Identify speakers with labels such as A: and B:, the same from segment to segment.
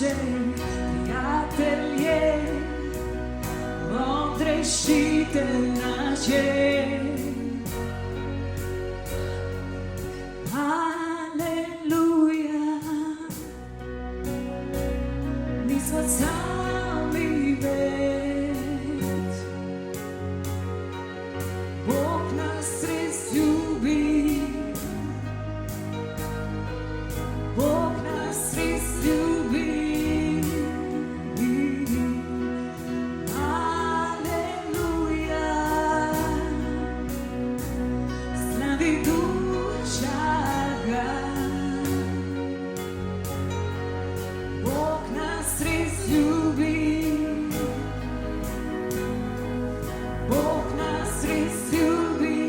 A: Bože, prijatelj je, on rešitelj naš je. Aleluja, nismo sami već, Bog nas res ljubi, Bog nas res ljubi. Aleluja, slavi duša ga, Bog nas res ljubi, Bog nas res ljubi.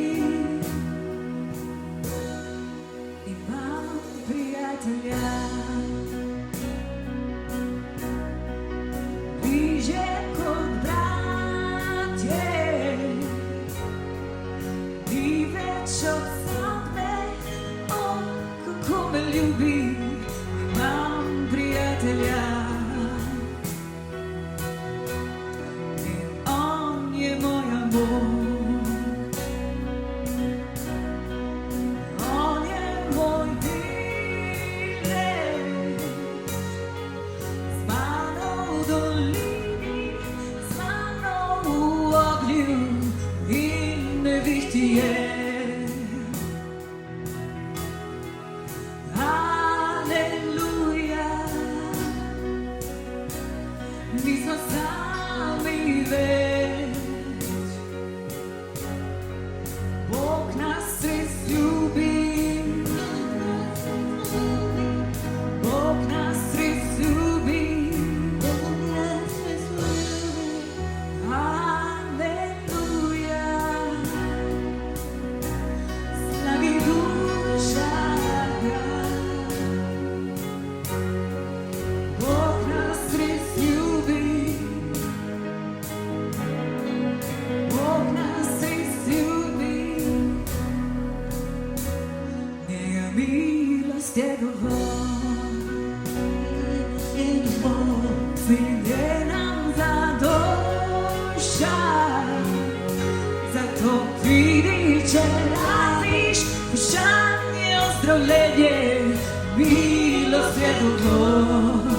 A: Imam prijatelja, bliže kot brat je, ni več odsotne, o, kako me ljubi. Imam prijatelja in on je moj amor, on je moj delež, z mano v dolini, z mano v ognju in nevihtje. Aleluja, nismo sami več, Bog nas res ljubi, Bog nas res ljubi. Aleluja, slavi duša ga, Bog nas res ljubi, Bog nas res ljubi. Njega milost je dovolj, svide nam zadošča, zato pridi, če rabiš vprašanje, ozdravljenje, milost je dovolj.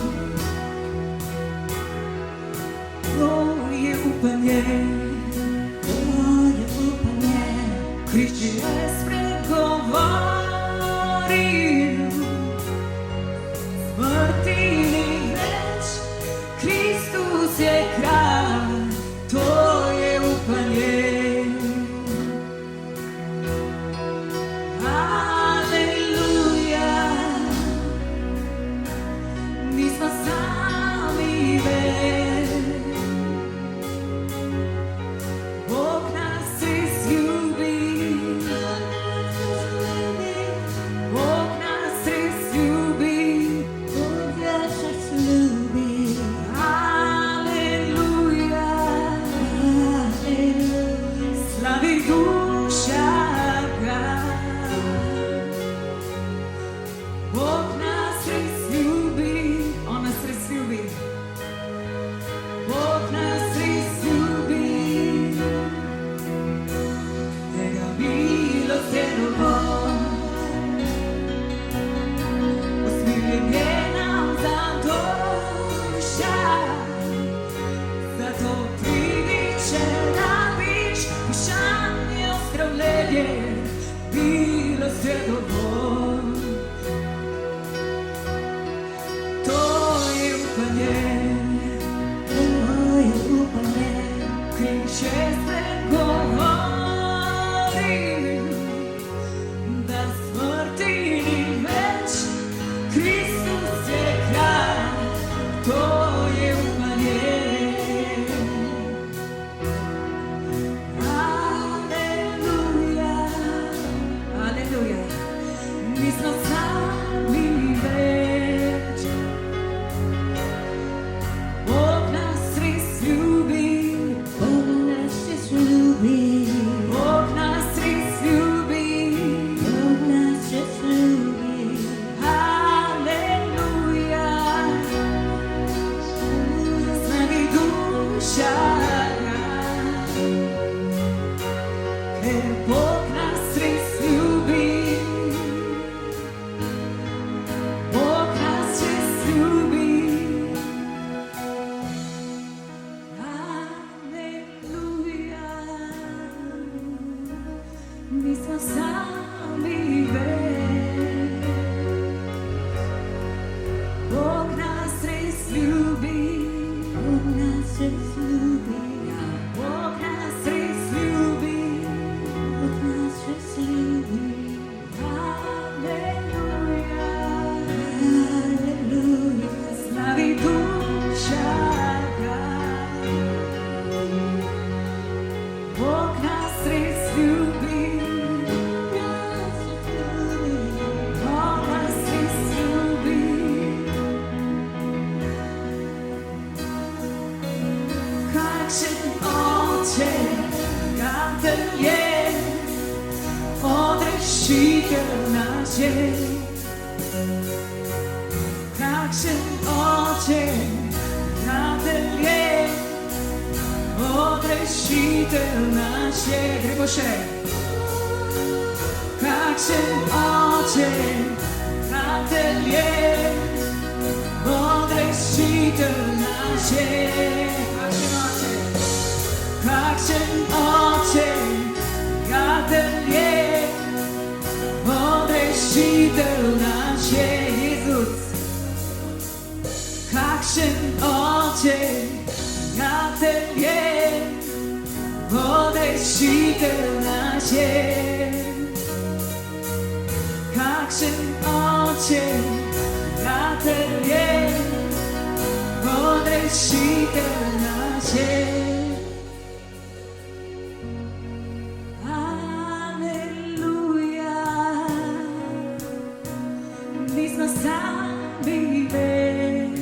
A: Moje upanje, Krist je spregovoril, smrti ni več, Kristus je kralj, to je upanje. Aleluja, nismo sami več, Bog nas res ljubi, Bog nas res ljubi. Aleluja, slavi duša ga, Bog nas res ljubi, on nas res ljubi, Bog nas res ljubi. Njega milost je dovolj, usmiljenje nam zadošča, zato pridi, če rabiš vprašanje, ozdravljenje, milost je dovolj. To je upanje, Križ je spregovoril, da smrti ni več, Kristus je kralj, to je upanje. Aleluja, aleluja, nismo sami več, Bog nas res ljubi, Bog nas res Бог нас разлюбил. Бог нас разлюбил. Аллилуйя. Мы спасали век. Бог нас разлюбил. Бог нас разлюбил. Бог нас разлюбил. Бог нас разлюбил. Аллилуйя. Аллилуйя. Слави душа. Бог нас разлюбил. Бог нас разлюбил. Как же Отче, гаден есть, Отрешитель наш есть. Как же Отче, гаден есть, Отрешитель наш есть. Грибоше. Как же Отче, гаден есть, Отрешитель наш есть. Как же Отче, гаден есть, Отрешитель наш есть. Иисус. Как же Отче, гаден есть, Отрешитель наш есть. Как же Отче, гаден есть, Отрешитель наш есть. Аллилуйя. Мы спасали век.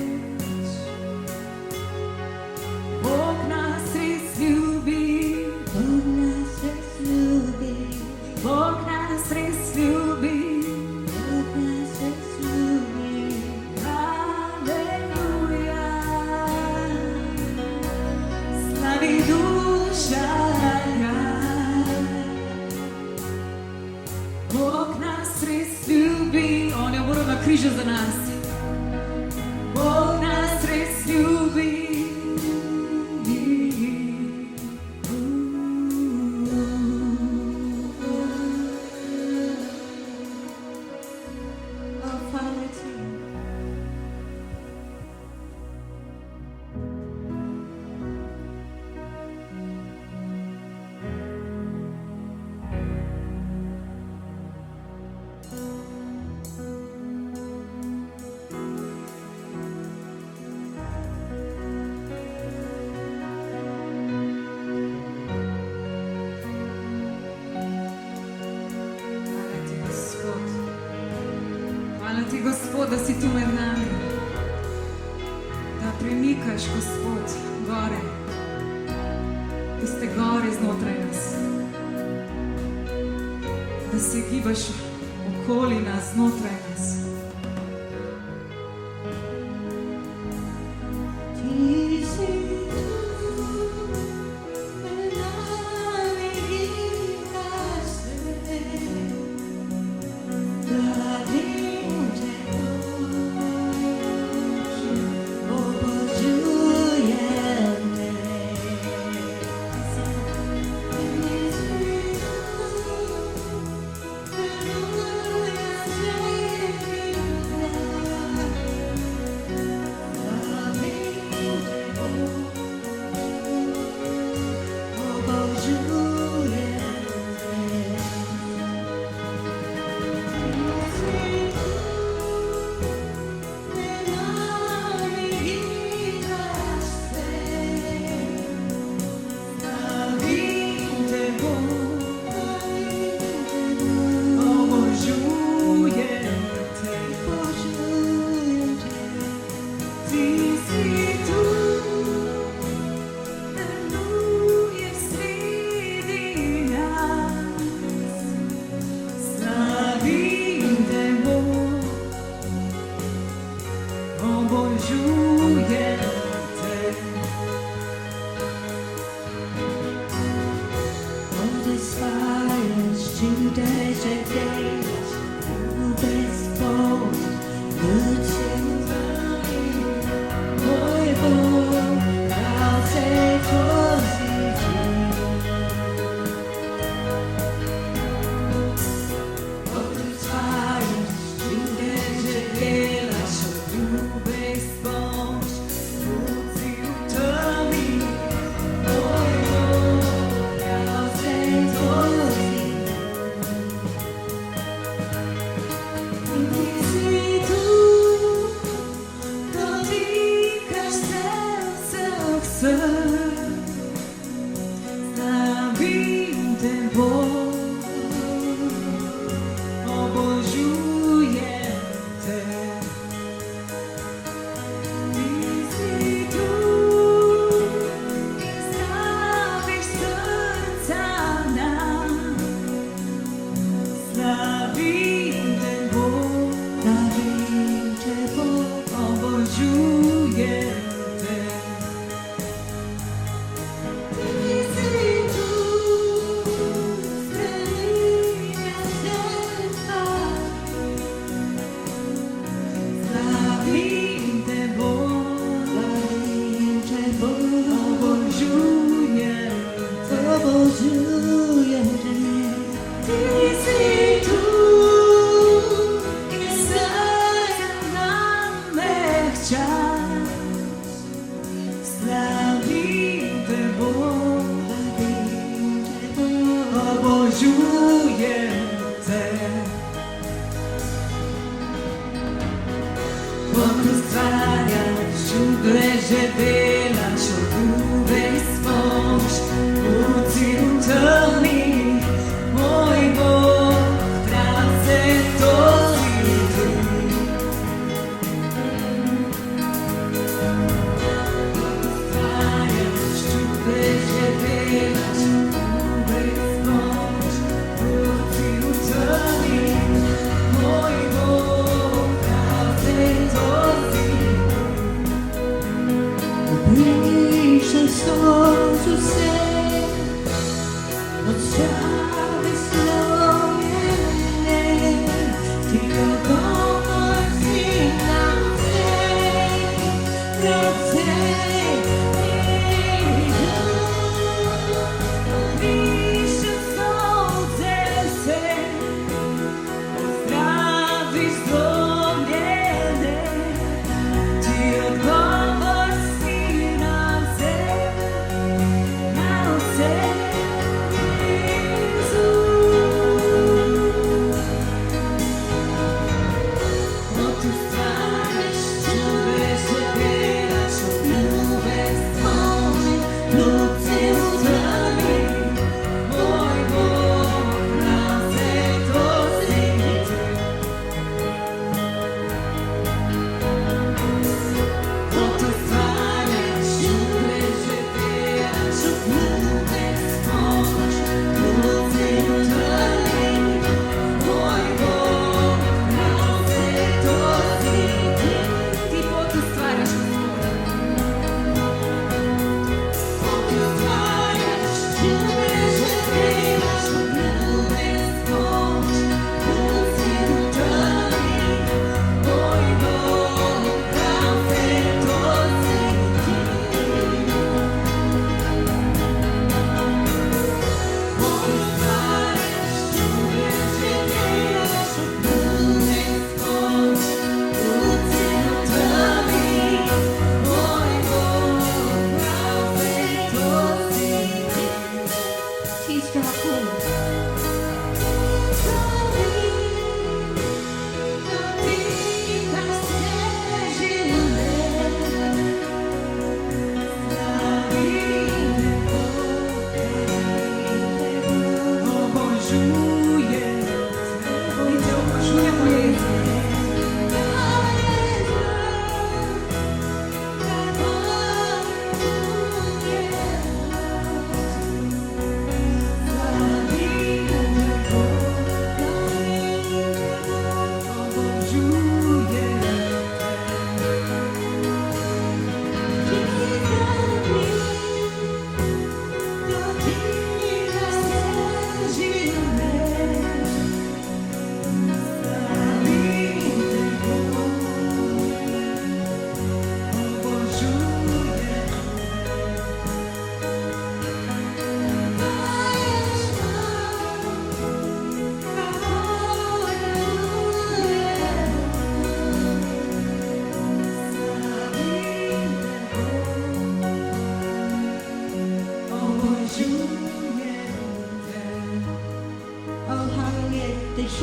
A: Бог нас разлюбил. Бог нас разлюбил. Бог нас разлюбил. Бог нас разлюбил. Аллилуйя. Слави душа. Бог нас разлюбил. Он умер на крижу за нас. Бог нас разлюбил. Oh, Father, to you. Hvala ti, Gospod, da si tu med nami, da premikaš, Gospod, gore, tiste gore znotraj nas, da se gibaš okoli nas, znotraj nas. Ti si tu med nami, gibaš se, da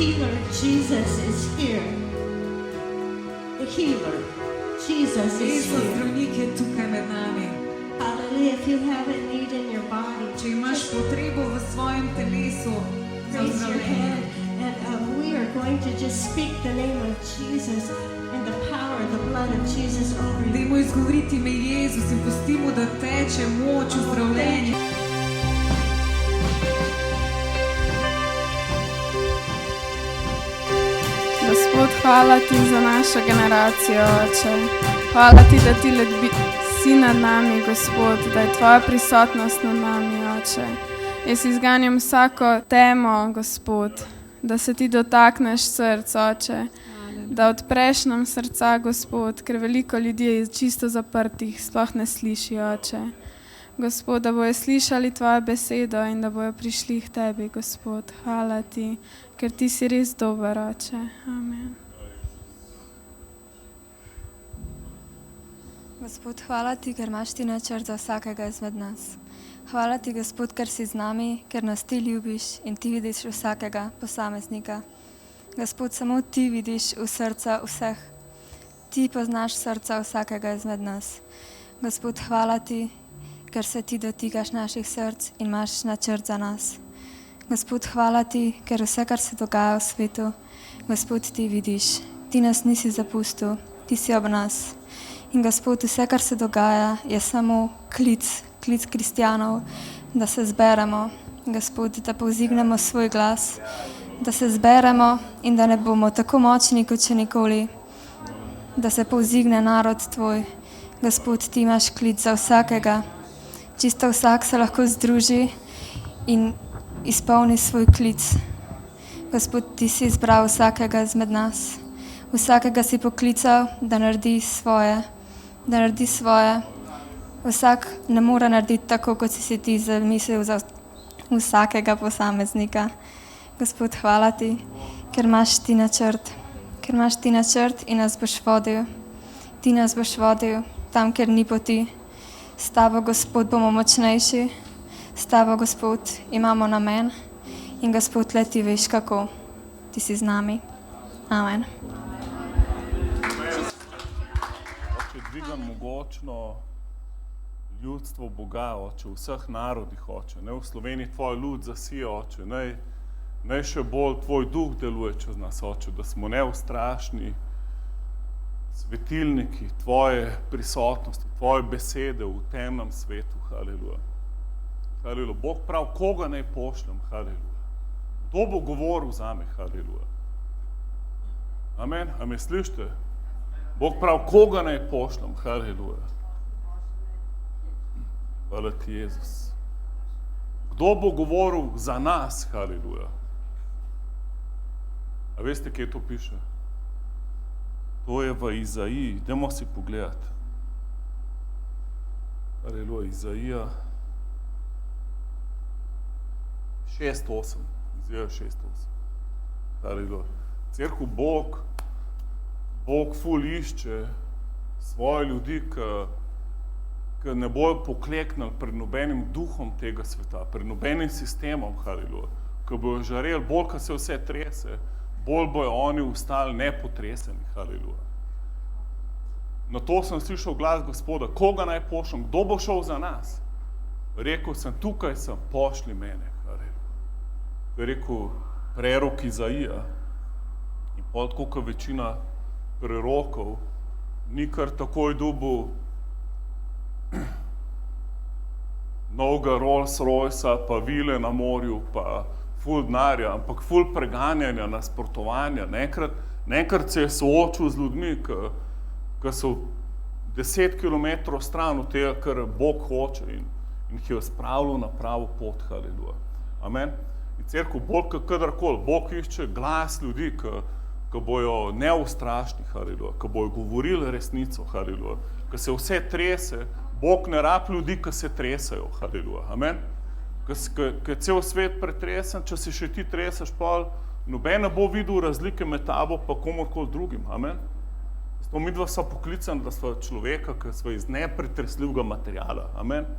B: healer, Jesus, is here. The healer, Jesus, is
A: Jezus,
B: here.
A: zdravnik je tukaj med nami.
B: Hallelujah. If you have a need in your body,
A: Če imaš potrebo v svojem telesu za
B: raise your
A: zdravljenje,
B: hand, and we are going to just speak the name of Jesus and the power of the blood of Jesus over you.
A: dajmo izgovoriti ime Jezus in pustimo, da teče moč v zdravljenju.
C: Gospod, hvala ti za našo generacijo, Oče. Hvala ti, da ti si nad nami, Gospod, da je tvoja prisotnost nad nami, Oče. Jaz izganjam vsako temo, Gospod, da se ti dotakneš src, Oče. Da odpreš nam srca, Gospod, ker veliko ljudi je čisto zaprtih, sploh ne sliši, Oče. Gospod, da bojo slišali tvojo besedo in da bojo prišli k tebi, Gospod. Hvala ti, ker ti si res dober, Oče. Amen.
D: Gospod, hvala ti, ker imaš ti načrt za vsakega izmed nas. Hvala ti, Gospod, ker si z nami, ker nas ti ljubiš in ti vidiš vsakega posameznika. Gospod, samo ti vidiš v srca vseh. Ti poznaš srca vsakega izmed nas. Gospod, hvala ti, ker se ti dotikaš naših src in imaš načrt za nas. Gospod, hvala ti, ker vse, kar se dogaja v svetu, Gospod, ti vidiš. Ti nas nisi zapustil, ti si ob nas. In Gospod, vse, kar se dogaja, je samo klic kristjanov, da se zberemo, Gospod, da povzdignemo svoj glas, da se zberemo in da ne bomo tako močni kot še nikoli, da se povzdigne narod tvoj. Gospod, ti imaš klic za vsakega. Čisto vsak se lahko združi in izpolni svoj klic. Gospod, ti si izbral vsakega izmed nas. Vsakega si poklical, da naredi svoje. Vsak ne more narediti tako, kot si ti zamislil za vsakega posameznika. Gospod, hvala ti, ker imaš ti načrt. Ker imaš ti načrt in nas boš vodil. Ti nas boš vodil tam, kjer ni poti. S tabo, Gospod, bomo močnejši. S tabo, Gospod, imamo namen. In Gospod, le ti veš kako. Ti si z nami. Amen.
E: Oče, dvigam mogočno ljudstvo Boga, Oče, v vseh narodih, Oče. Ne v Sloveniji tvoj ljud zasije, Oče. Naj še bolj tvoj duh deluje čez nas, Oče, da smo neustrašni svetilniki tvoje prisotnosti, tvoje besede v temnem svetu. Haleluja. Haleluja. Bog prav, koga naj pošljem? Haleluja. Kdo bo govoril zame? Haleluja. Amen. A me slišite? Bog prav, koga naj pošljem? Haleluja. Hvala ti, Jezus. Kdo bo govoril za nas? Haleluja. A veste, kje to piše? To je v Izaiji. Idemo si pogledati. Haleluja. Izaija 6:8. Izaija 6:8. Haleluja. Cerkev Bog ful išče svoje ljudi, ki ne bojo pokleknili pred nobenim duhom tega sveta, pred nobenim sistemom, haleluja. Ko bojo žareli, bolj, ko se vse trese, bolj bojo oni ostali nepotreseni, haleluja. Na to sem slišal glas Gospoda, koga naj pošljem, kdo bo šel za nas? Rekel sem, tukaj sem, pošli mene, haleluja. To je rekel prerok Izaija. In pol tako, kot večina prerokov, ni kar takoj dobil novega Rolls-Roycea, pa vile na morju, pa ful denarja, ampak ful preganjanja, nasprotovanja. Naenkrat se je soočil z ljudmi, ki so 10 km stran od tega, kar Bog hoče in jih je spravil na pravo pot, haleluja. Amen. In cerkev bolj kot kadarkoli, Bog išče glas ljudi, ki bojo neustrašni, haleluja, ki bojo govorili resnico, haleluja, ki se vse trese. Bog ne rabi ljudi, ki se tresajo, haleluja, amen. Ki je cel svet pretresen, če se še ti treseš, pol, noben ne bo videl razlike med tabo pa komorkoli drugim, amen. Zato midva sva poklicani, da sva človeka, ki sva iz nepretresljivega materiala, amen.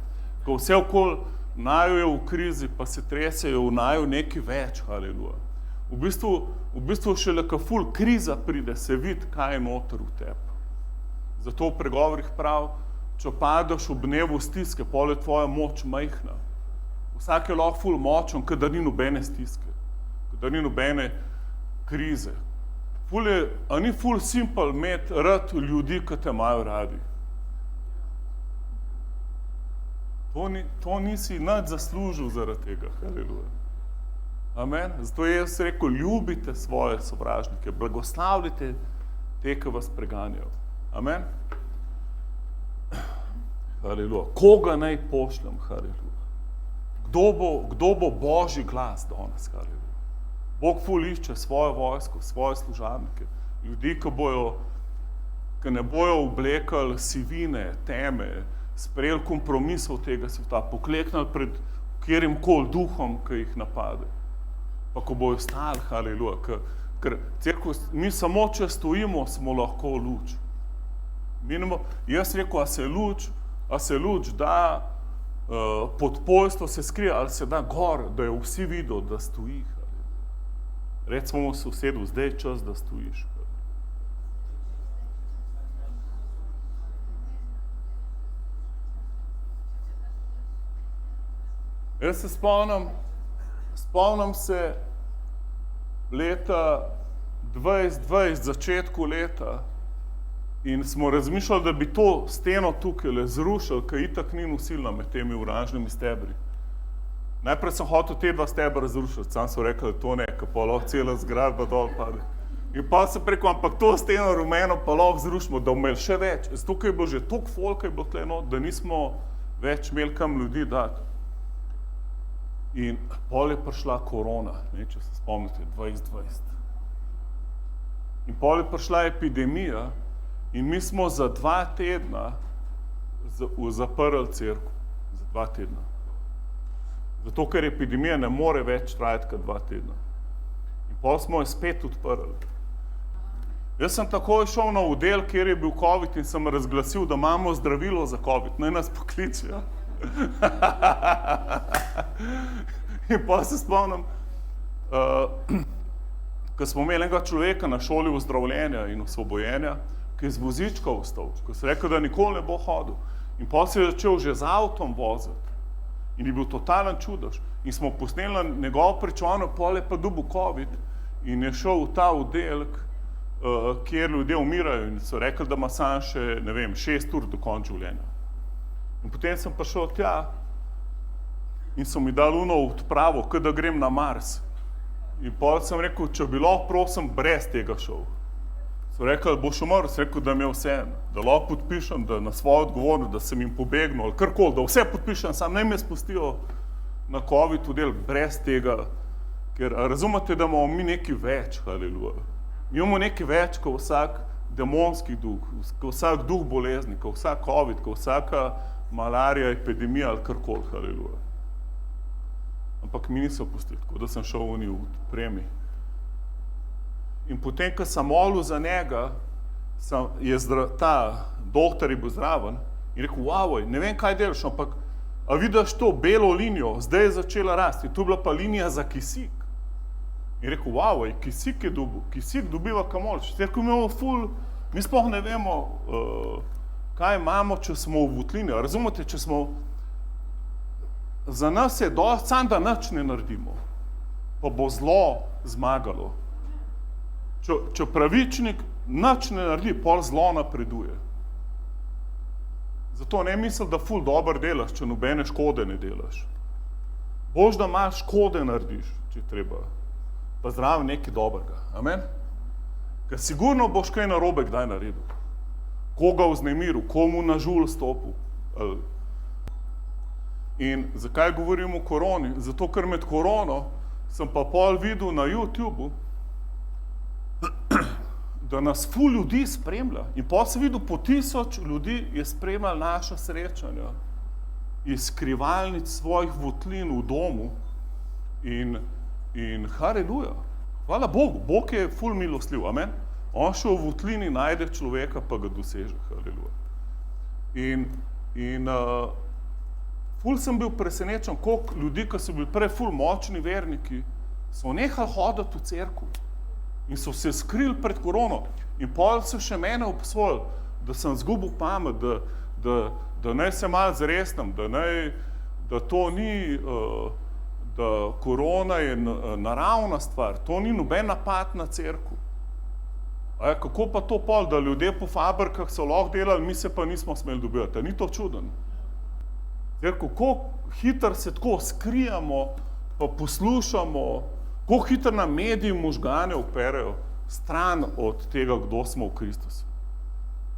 E: Ko vse okoli naju je v krizi, pa se tresejo v naju nekaj več, haleluja. V bistvu šele ko ful kriza pride, se vidi, kaj je noter v tebi. Zato v pregovorih prav, če padeš v dnevu stiske, pol je tvoja moč majhna. Vsak je lahko ful močen, da ni nobene stiske, da ni nobene krize. A ni ful simpel imeti rad ljudi, ki te imajo radi. To nisi nič zaslužil zaradi tega, haleluja. Amen. Zato je jaz rekel, ljubite svoje sovražnike, blagoslavljite te, ki vas preganjajo. Amen. Haleluja. Koga naj pošljem, haleluja. Kdo bo Božji glas danes, haleluja. Bog ful išče svojo vojsko, svoje služabnike, ljudi, ki ne bojo oblekali sivine, teme, sprejeli kompromisov tega sveta, pokleknali pred katerimkoli duhom, ki jih napade. Pa ko bojo stali, haleluja, ker cerkev, mi samo, če stojimo, smo lahko luč. Jaz rekel, a se luč da pod pojstvo se skrije, ali se da gor, da je vsi videl, da stoji. Recimo mu sosedu, zdaj je čas, da stojiš. Jaz se spomnim se leta 2020, začetku leta, in smo razmišljali, da bi to steno tukaj zrušili, ker itak ni nosilna med temi oranžnimi stebri. Najprej sem hotel te dva stebra zrušiti, sam so rekli, da to ne, ker pa lahko cela zgradba dol pade. In pa sem rekel, ampak to steno rumeno pa lahko zrušimo, da bomo imeli še več. Tukaj je bilo že toliko folka je bilo tle not, da nismo več imeli kam ljudi dati. In pol je prišla korona, če se spomnite, 2020. In pol je prišla epidemija in mi smo za 2 tedna zaprli cerkev. Za 2 tedna. Zato, ker epidemija ne more več trajati kot 2 tedna. In pol smo jo spet odprli. Jaz sem takoj šel na oddelek, kjer je bil COVID in sem razglasil, da imamo zdravilo za COVID. Naj nas pokličijo. In pa se spomnim, ko smo imeli enega človeka na šoli ozdravljenja in osvobojenja, ki je z vozička vstal, ko se rekel, da nikoli ne bo hodil. In pa se je začel že z avtom voziti. In je bil totalen čudež. In smo posneli na njegovo pričevanje, pol je pa dobil COVID in je šel v ta oddelek, kjer ljudje umirajo in so rekli, da ima sam še, 6 ur do konca življenja. In potem sem prišel tja in so mi dali uno odpravo, kot da grem na Mars. In pol sem rekel, če bi lahko prosim brez tega šel. So rekli, boš umrl, sem rekel, da mi je vseeno, da lahko podpišem, da na svojo odgovornost, da sem jim pobegnil ali karkoli, da vse podpišem, sam naj me spustijo na COVID oddelek brez tega, ker razumete, da imamo mi nekaj več, haleluja. Mi imamo nekaj več, kot vsak demonski duh, kot vsak duh bolezni, kot vsak COVID, kot vsaka malarija, epidemija ali karkoli, haleluja. Ampak mi niso pustili, tako da sem šel v premi. In potem, ko sem molil za njega, ta doktor je bil zraven in rekel, wow, ne vem, kaj delaš, ampak a vidiš to belo linijo, zdaj je začela rasti, tu je bila pa linija za kisik. In rekel, wow, kisik je dobil, kisik dobiva kamol, ker imamo ful, mi sploh ne vemo, kaj imamo, če smo v votlini. Razumete, če smo, za nas je dosti, sam da nič ne naredimo, pa bo zlo zmagalo. Če pravičnik nič ne naredi, pol zlo napreduje. Zato ne misli, da ful dobro delaš, če nobene škode ne delaš. Bož, da imaš škode narediš, če treba, pa zraven nekaj dobrega. Amen? Ker sigurno boš kaj narobe kdaj naredil. Koga vznemiril, komu na žul stopil. In zakaj govorim o koroni? Zato, ker med korono sem pa pol videl na YouTubeu, da nas ful ljudi spremlja. In pa sem videl, po 1000 ljudi je spremljal naša srečanja iz skrivalnic svojih votlin v domu in haleluja. Hvala Bogu, Bog je ful milostljiv, amen. On še v votlini najde človeka, pa ga doseže, haleluja. In ful sem bil presenečen, koliko ljudi, ki so bili prej ful močni verniki, so nehali hoditi v cerkev in so se skrili pred korono. In pol so še mene obsojali, da sem zgubil pamet, da naj se malo zresnem, da to ni, da korona je naravna stvar, to ni noben napad na cerkev. Kako pa to pol, da ljudje po fabrikah so lahko delali, mi se pa nismo smeli dobivati, ni to čuden? Kako hitro se tako skrijamo, pa poslušamo, kako hitro nam mediji možgane operejo stran od tega, kdo smo v Kristusu.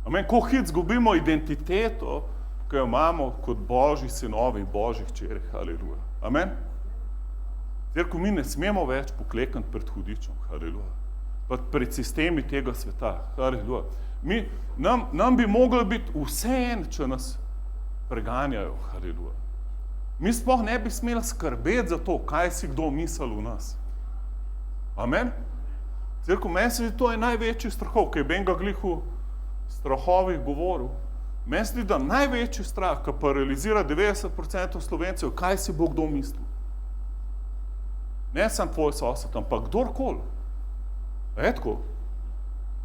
E: Amen, kako hitro zgubimo identiteto, ki jo imamo kot Božji sinovi in Božjih hčeri. Haleluja. Amen. Cerkev, mi ne smemo več poklekniti pred hudičem. Haleluja. Pa pred sistemi tega sveta. Haleluja. Nam bi moglo biti vseeno, če nas preganjajo. Haleluja. Mi sploh ne bi smeli skrbeti za to, kaj si kdo misli v nas. Amen. Cerkev, meni se zdi, to je največji strahov, ki je Ben ga glih v strahovih govoril. Meni se zdi, da največji strah, ki paralizira 90% Slovencev, kaj si bo kdo mislil. Ne sam tvoj sosed, ampak kdorkoli. Tako.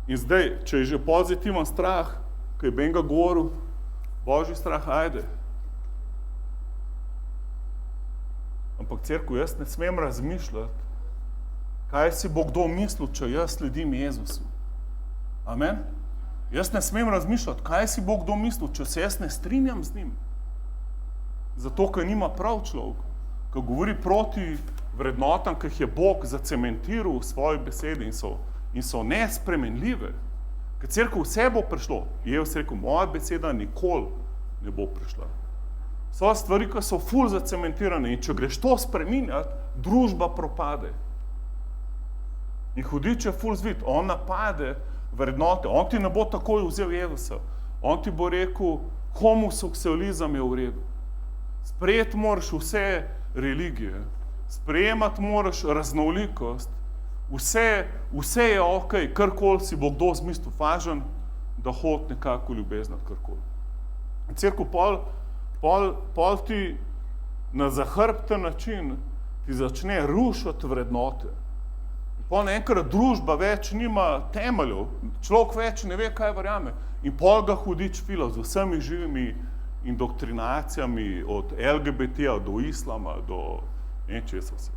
E: In zdaj, če je že pozitiven strah, ki je Ben ga govoril, Božji strah, ajde. Ampak cerkev, jaz ne smem razmišljati, kaj si bo kdo mislil, če jaz sledim Jezusu. Amen? Jaz ne smem razmišljati, kaj si bo kdo mislil, če se jaz ne strinjam z njim. Zato, ker nima prav človek, ki govori proti vrednotam, ki jih je Bog zacementiral v svoji besedi in so nespremenljive. Ker cerkev vse bo prišlo. Jezus rekel, moja beseda nikoli ne bo prišla. So stvari, ki so ful zacementirane in če greš to spreminjati, družba propade. In hudič je ful zvit, on napade vrednote, on ti ne bo takoj vzel Jezusa, on ti bo rekel, homoseksualizem je v redu. Sprejeti moraš vse religije, sprejemati moraš raznolikost, vse je okej, karkoli si bo kdo zmislil fažen, da hod nekako ljubeznati karkoli. In cerkev, pol ti na zahrbten način ti začne rušiti vrednote. Pol naenkrat družba več nima temeljev, človek več ne ve, kaj verjame. In pol ga hudič fila z vsemi živimi indoktrinacijami, od LGBT-ja do islama, do nečesa vse.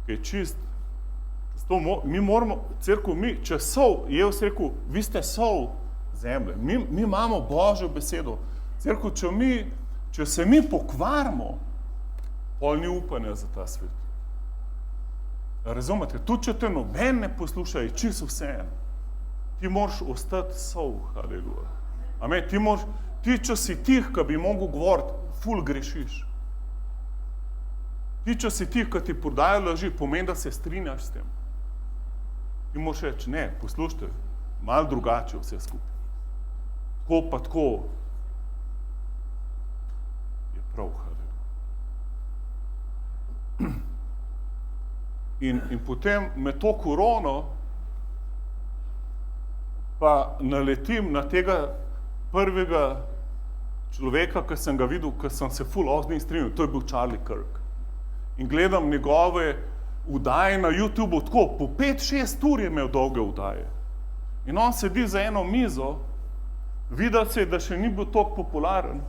E: Kaj je čist. Mi moramo, cerkev, če sol, Jezus rekel, vi ste sol zemlje, mi imamo Božjo besedo. Cerkev, če se mi pokvarimo, pol ni upanja za ta svet. Razumete, tudi če te noben ne posluša, je čisto vseeno. Ti moraš ostati sol, haleluja. Amen, ti, če si tih, ki bi mogel govoriti, ful grešiš. Ti, če si tih, ki ti podajo laži, pomeni, da se strinjaš s tem. Ti moraš reči, ne, poslušajte, malo drugače vse skupaj. Tako pa tako je prav, haleluja. In potem med to korono pa naletim na tega prvega človeka, ki sem ga videl, ki sem se ful z njim strinjal, to je bil Charlie Kirk. In gledam njegove vdaje na YouTubeu, tako, po 5-6 ur je imel dolge vdaje. In on sedi za eno mizo, videl se je, da še ni bil toliko popularen,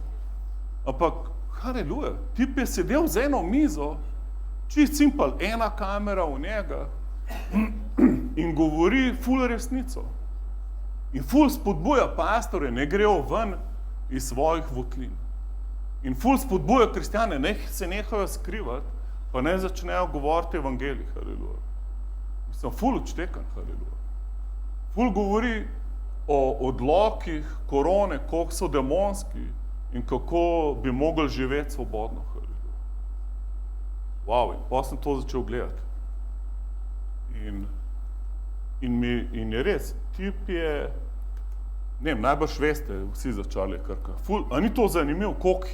E: ampak, haleluja, tip je sedel za eno mizo, čist simpel, ena kamera v njega in govori ful resnico. In ful spodbuja pastore, ne grejo ven iz svojih votlin. In ful spodbuja kristjane, ne se nehajo skrivati, pa ne začnejo govoriti evangelij, haleluja. Sem ful odštekan, haleluja. Ful govori o odlokih korone, koliko so demonski in kako bi mogli živeti svobodno, haleluja. Wow, in pa sem to začel gledati. In je res, tip je, ne vem, najbrž veste, vsi za Charlie Kirka. A ni to zanimivo, koliko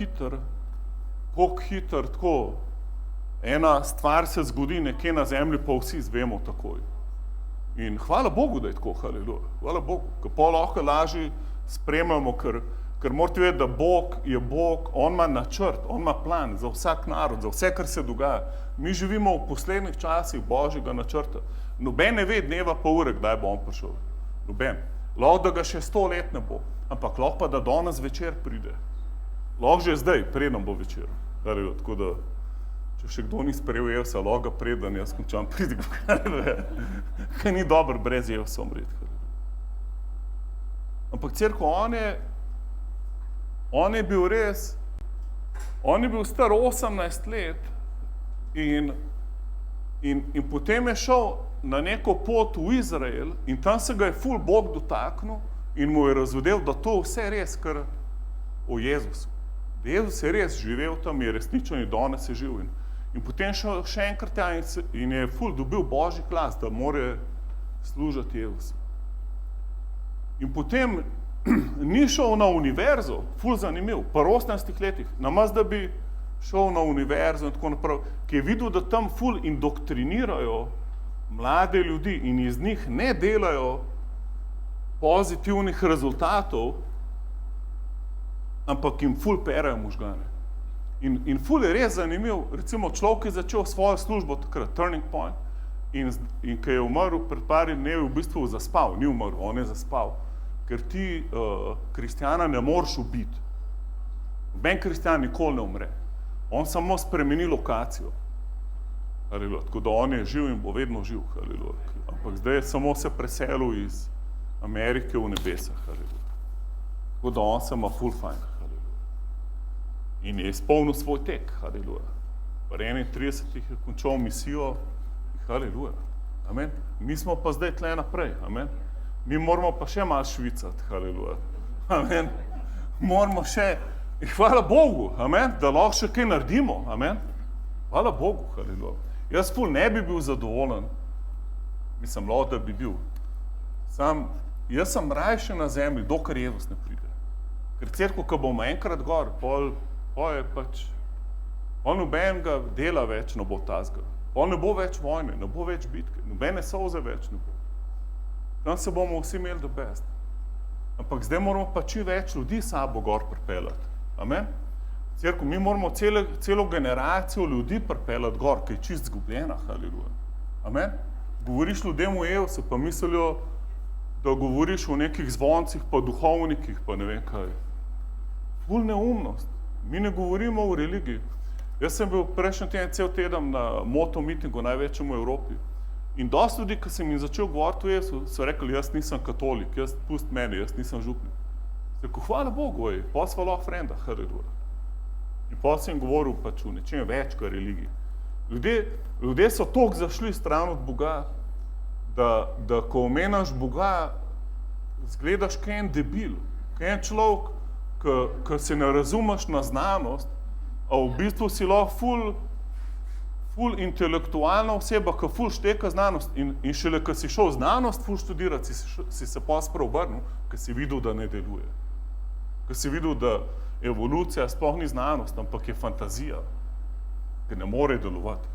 E: hiter, tako, ena stvar se zgodi nekje na zemlji, pa vsi izvemo takoj. In hvala Bogu, da je tako, haleluja. Hvala Bogu, ker pa lahko lažje spremljamo, ker Ker morate vedeti, da Bog je Bog, on ima načrt, on ima plan za vsak narod, za vse, kar se dogaja. Mi živimo v poslednjih časih Božjega načrta. Noben ne ve dneva pa ure, kdaj bo on prišel. Noben. Lahko, da ga še 100 let ne bo, ampak lahko pa, da danes večer pride. Lahko že zdaj, preden bo večer. Tako da, če še kdo ni sprejel Jevsa, lahko ga preden jaz končam pridi, kaj ni dobro brez Jevsa umreti. Ampak cerkev, on je bil res, on je bil star 18 let in potem je šel na neko pot v Izrael in tam se ga je ful Bog dotaknil in mu je razvedel, da to vse res, kar o Jezusu. Da Jezus je res živel tam, je resničen in danes je živ. In potem šel še enkrat tja in je ful dobil Božji glas, da more služiti Jezusu. In potem ni šel na univerzo, ful zanimiv, pa 18 letih, namaz da bi šel na univerzo in tako naprej, ki je videl, da tam ful indoktrinirajo mlade ljudi in iz njih ne delajo pozitivnih rezultatov, ampak jim ful perajo možgane. In ful je res zanimiv, recimo človek je začel svojo službo takrat, Turning Point, in ko je umrl pred pari dnevi, v bistvu zaspal, ni umrl, on je zaspal. Ker ti kristjana ne moreš ubiti. Ben kristjan nikoli ne umre. On samo spremeni lokacijo. Halleluja. Tako da on je živ in bo vedno živ. Halleluja. Ampak zdaj je samo se preselil iz Amerike v nebesa. Halleluja. Tako da on se ima ful fajn. Halleluja. In je izpolnil svoj tek. Halleluja. Pri 31 je končal misijo. Halleluja. Amen. Mi smo pa zdaj tle naprej. Amen. Mi moramo pa še malo švicati, halleluja. Amen. Moramo še, hvala Bogu, amen, da lahko še kaj naredimo, amen. Hvala Bogu, halleluja. Jaz ful ne bi bil zadovoljen, mislim, lahko da bi bil. Jaz sem rajši na zemlji, dokler Jezus ne pride. Ker cerkev, ko bomo enkrat gor, pol je pač, pol nobenega dela več ne bo tazga. Pol ne bo več vojne, ne bo več bitke, nobene solze več ne bo. Tam se bomo vsi imeli the best. Ampak zdaj moramo pa čim več ljudi sabo gor pripeljati. Amen? Cerkev, mi moramo celo generacijo ljudi pripeljati gor, ki je čist zgubljena. Halleluja. Amen? Govoriš ljudem o Jezusu, pa mislijo, da govoriš o nekih zvoncih, pa duhovnikih, pa ne vem kaj. Ful neumnost. Mi ne govorimo o religiji. Jaz sem bil prejšnji teden cel teden na moto mitingu, največjem v Evropi. In dosti ljudi, ko sem jim začel govoriti o Jezusu, so rekli, jaz nisem katolik, pust meni, jaz nisem župnik. Rekel, hvala Bogu, pa sva lahko frenda, halleluja. In pa sem govoril pač o nečem več kot religiji. Ljudje so toliko zašli stran od Boga, da ko omenaš Boga, zgledaš kaj en debil, kaj en človek, ki se ne razumeš na znanost, a v bistvu si lahko ful intelektualna oseba, ki ful šteka znanost in šele, ko si šel znanost ful študirati, si se pa spreobrnil, ko si videl, da ne deluje. Ko si videl, da evolucija sploh ni znanost, ampak je fantazija, ki ne more delovati.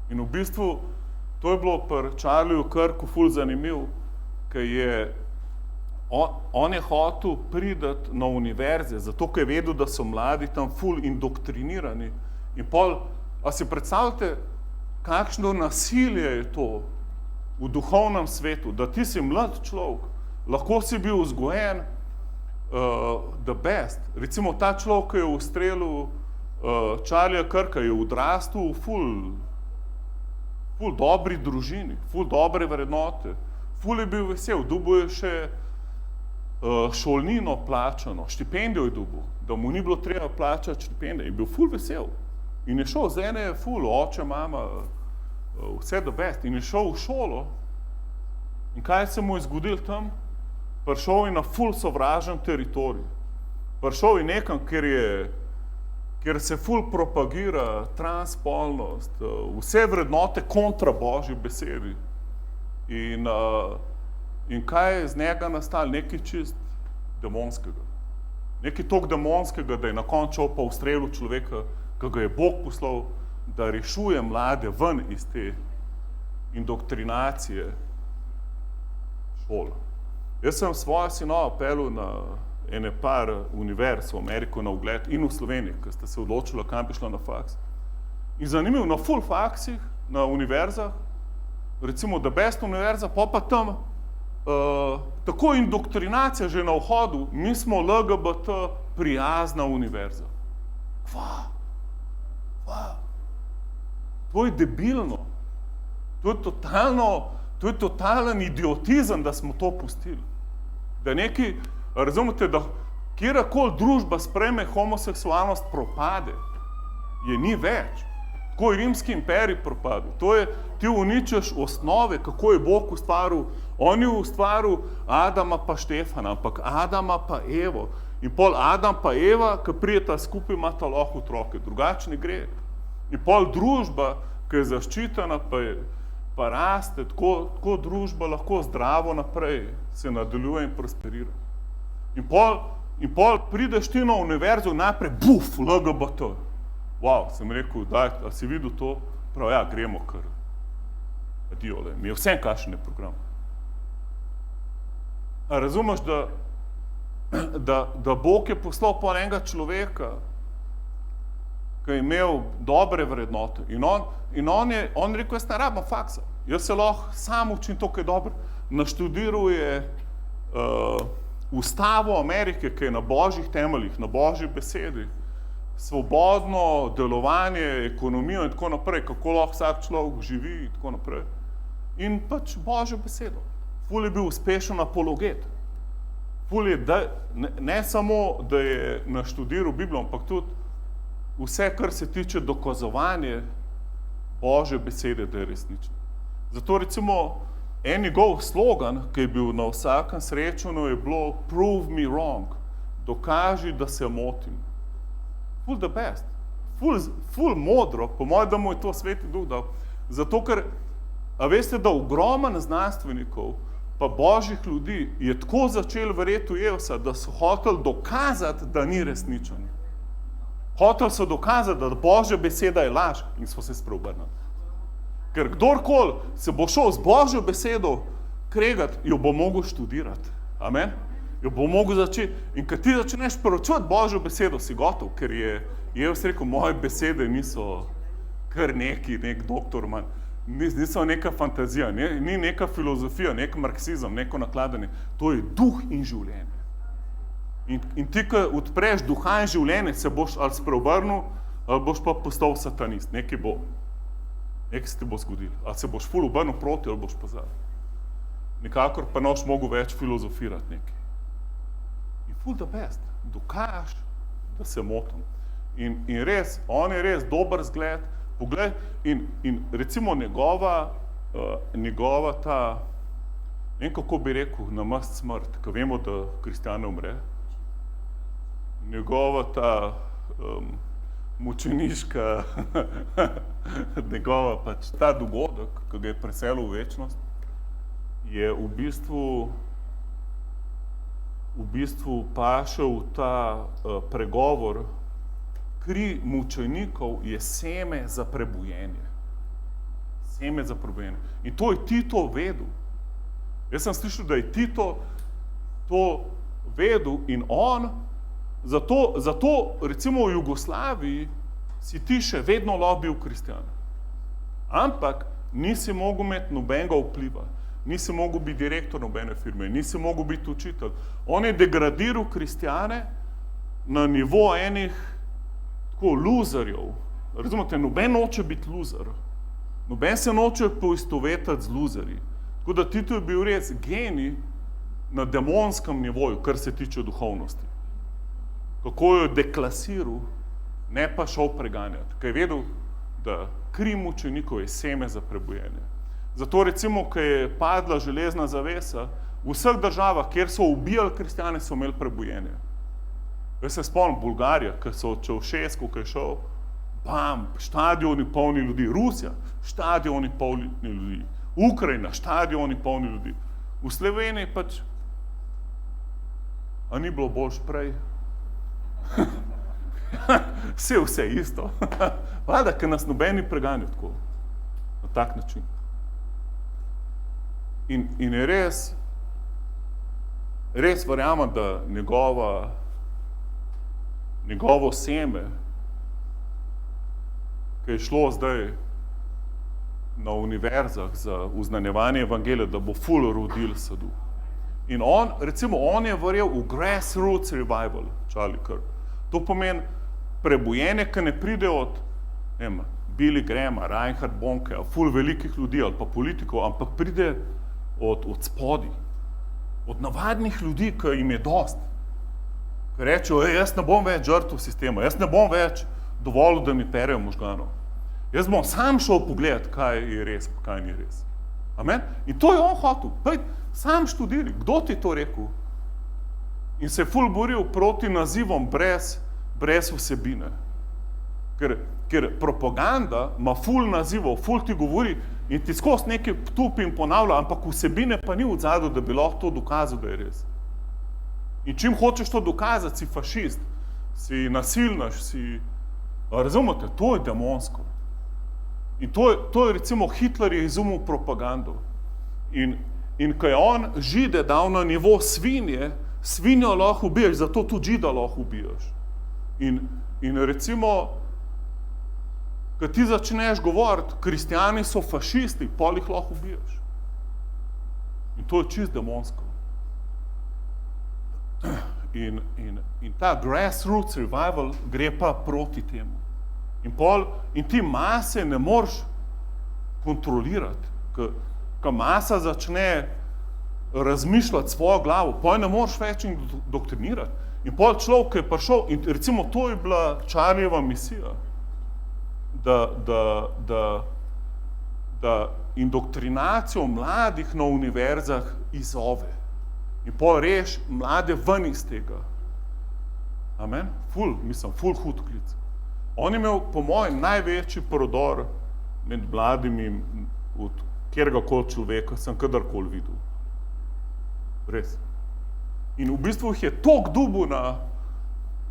E: In v bistvu, to je bilo pri Charlieju Kirku ful zanimiv, ker on je hotel priti na univerze, zato ker je vedel, da so mladi tam ful indoktrinirani in pol. A si predstavljate, kakšno nasilje je to v duhovnem svetu, da ti si mlad človek, lahko si bil vzgojen the best. Recimo ta človek, ki je ustrelil Charlieja Kirka, je odrastel v ful dobri družini, ful dobre vrednote, ful je bil vesel, dobil je še šolnino plačano, štipendijo je dobil, da mu ni bilo treba plačati štipendije, je bil ful vesel. In je šel z ene ful, oče, mama, vse the best. In je šel v šolo. In kaj se mu je zgodilo tam? Prišel je na ful sovražen teritorij. Prišel je nekam, kjer se ful propagira transspolnost, vse vrednote kontra Božji besedi. In kaj je z njega nastalo? Nekaj čist demonskega. Nekaj toliko demonskega, da je na koncu pa ustrelil človeka, ki ga je Bog poslal, da rešuje mlade ven iz te indoktrinacije šole. Jaz sem svoja sinova peljal na ene par univerz v Ameriko na ogled in v Sloveniji, ker ste se odločili, kam bi šla na faks. In zanimivo, na full faksih, na univerzah, recimo The Best univerza, pa tam tako indoktrinacija že na vhodu, mi smo LGBT prijazna univerza. To je debilno. To je totalen idiotizem, da smo to pustili. Da neki, razumete, da kjerakoli družba sprejme homoseksualnost, propade. Je ni več. Tako je rimski imperij propadel. To je, ti uničeš osnove, kako je Bog ustvaril. On je ustvaril Adama pa Štefana, ampak Adama pa Evo. In pol Adam pa Eva, ki prijeta skupaj, imata lahko otroke. Drugače ne gre. In pol družba, ki je zaščitena, pa raste, tako družba lahko zdravo naprej se nadaljuje in prosperira. In pol prideš ti na univerzo, najprej buf, LGBT. Wow, sem rekel, daj, a si videl to? Prav, ja, gremo kar. Adijo, le, mi je vsem kakšen je program. A razumeš, da Bog je poslal po enega človeka, ki je imel dobre vrednote. In on rekel, jaz ne rabim faksa. Jaz se lahko sam učim to, kaj je dobro. Naštudiral je Ustavo Amerike, ki je na božjih temeljih, na božji besedi, svobodno delovanje, ekonomijo in tako naprej, kako lahko vsak človek živi in tako naprej. In pač božjo besedo. Ful je bil uspešen apologet. Ful je, ne samo, da je naštudiral Biblijo, ampak tudi vse, kar se tiče dokazovanja božje besede, da je resnično. Zato recimo en njegov slogan, ki je bil na vsakem srečanju, je bilo Prove me wrong, dokaži, da se motim. Ful the best, ful modro, po mojem, da mu je to Sveti Duh dal. Zato, ker, a veste, da ogromen znanstvenikov pa božjih ljudi je tako začel verjeti v Jezusa, da so hoteli dokazati, da ni resničen. Hoteli so dokazati, da božja beseda je laž in so se spreobrnili. Ker kdorkoli se bo šel z božjo besedo kregati, jo bo mogel študirati. Amen? Jo bo mogel začeti. In kad ti začneš poročati božjo besedo, si gotov, ker je Jezus rekel, moje besede niso kar nek doktor manj. Niso neka fantazija, ni neka filozofija, nek marksizem, neko nakladanje. To je duh in življenje. In ti, ko odpreš duha in življenje, se boš ali spreobrnil, ali boš pa postal satanist. Nekaj se ti bo zgodilo. Ali se boš ful obrnil proti, ali boš pozadil. Nikakor pa noš mogel več filozofirati nekaj. In ful the best. Dokaž, da se motim. In res, on je res dober zgled. Poglej, in recimo njegova ta, ne vem kako bi rekel, na mast smrt, ko vemo, da kristjan ne umre, njegova ta mučeniška, njegova pač ta dogodek, ki ga je preselil v večnost, je v bistvu pašel ta pregovor, kri mučenikov je seme za prebujenje. Seme za prebujenje. In to je Tito vedel. Jaz sem slišal, da je Tito to vedel in on, zato recimo v Jugoslaviji si ti še vedno lobil kristjane. Ampak nisi mogel imeti nobenega vpliva, nisi mogel biti direktor nobene firme, nisi mogel biti učitelj. On je degradiral kristjane na nivo enih tako luzerjev. Razumete, noben noče biti luzer. Noben se noče poistovetati z luzerji. Tako da Tito je bil res genij na demonskem nivoju, kar se tiče duhovnosti. Kako jo je deklasiral, ne pa šel preganjati. Ker je vedel, da kri mučenikov je seme za prebujenje. Zato recimo, ko je padla železna zavesa, v vseh državah, kjer so ubijali kristjane, so imeli prebujenje. Jaz se spomnim Bulgarija, ko so Čaušesku, ko je šel, bam, štadioni polni ljudi. Rusija, štadioni polni ljudi. Ukrajina, štadioni polni ljudi. V Sloveniji pač, a ni bilo boljš prej? Vse isto. Vlada, ker nas nobeni preganjajo tako, na tak način. In je res, res verjamem, da njegovo seme, ki je šlo zdaj na univerzah za uznanjevanje evangelija, da bo ful rodil sadu. In on je verjel v grassroots revival, Charlie Kirk. To pomeni prebujenje, ki ne pride od Billy Grahama, Reinhard Bonke, ful velikih ljudi ali pa politikov, ampak pride od spodaj, od navadnih ljudi, ki jim je dost. Ki rečejo, jaz ne bom več žrtev sistema, jaz ne bom več dovolil, da mi perejo možganov. Jaz bom sam šel pogledat, kaj je res, kaj ni res. Amen? In to je on hotel. Pojdi, sam študiri. Kdo ti to rekel? In se je ful boril proti nazivom brez vsebine. Ker propaganda ima ful nazivov, ful ti govori in ti skozi nekaj tupi in ponavlja, ampak vsebine pa ni v zadju, da bi lahko to dokazal, da je res. In čim hočeš to dokazati, si fašist, si nasilnaš, razumete, to je demonsko. In to je recimo Hitler je izumil propagando. In ko je on Žide dal na nivo svinje, svinjo lahko ubiješ, zato tudi Žida lahko ubiješ. In recimo, ko ti začneš govoriti, kristjani so fašisti, pol jih lahko ubiješ. In to je čist demonsko. In ta grassroots revival gre pa proti temu. In ti mase ne moreš kontrolirati. Ko masa začne razmišljati svojo glavo, pol ne moreš več doktrinirati. In pol človek, ki je prišel, in recimo to je bila Charlijeva misija, da indoktrinacijo mladih na univerzah izzove. In pol reš mlade ven iz tega. Amen? Ful hud klic. On je imel, po mojem, največji prodor med mladimi od kjergakoli človeka sem kadarkoli videl. Res. In v bistvu jih je toliko dubu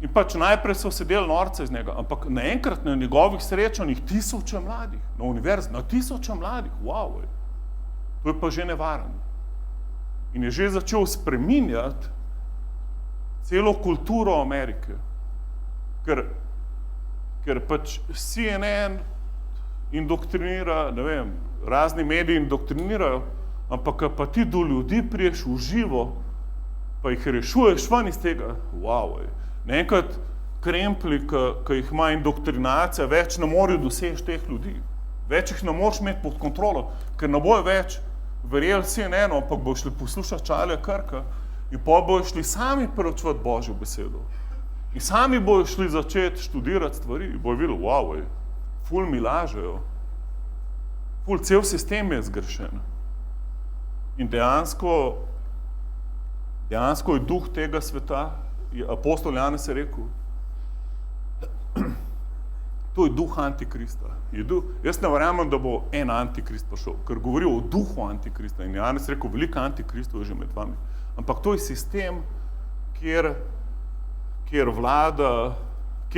E: in pač najprej so sedeli norce iz njega, ampak naenkrat na njegovih srečanjih tisoče mladih, na univerzi, na tisoče mladih, wow, to je pa že nevaren. In je že začel spreminjati celo kulturo Amerike, ker pač CNN indoktrinira, ne vem, razni mediji indoktrinirajo, ampak pa ti do ljudi priješ v živo, pa jih rešuješ ven iz tega, wow, Naenkrat krempli, ki jih ima indoktrinacija, več ne morajo doseči teh ljudi. Več jih ne moreš imeti pod kontrolo, ker ne bojo več verjeli CNN-u, ampak bojo šli poslušati Charlija Kirka in pa bojo šli sami preučevati Božjo besedo. In sami bojo šli začeti študirati stvari in bojo videli, wow, ful mi lažejo. Ful, cel sistem je zgrešen. In dejansko je duh tega sveta, apostol Janez je rekel, to je duh antikrista. Jaz ne verjamem, da bo en antikrist prišel, ker govori o duhu antikrista. In Janez je rekel, veliko antikristov je že med vami. Ampak to je sistem, kjer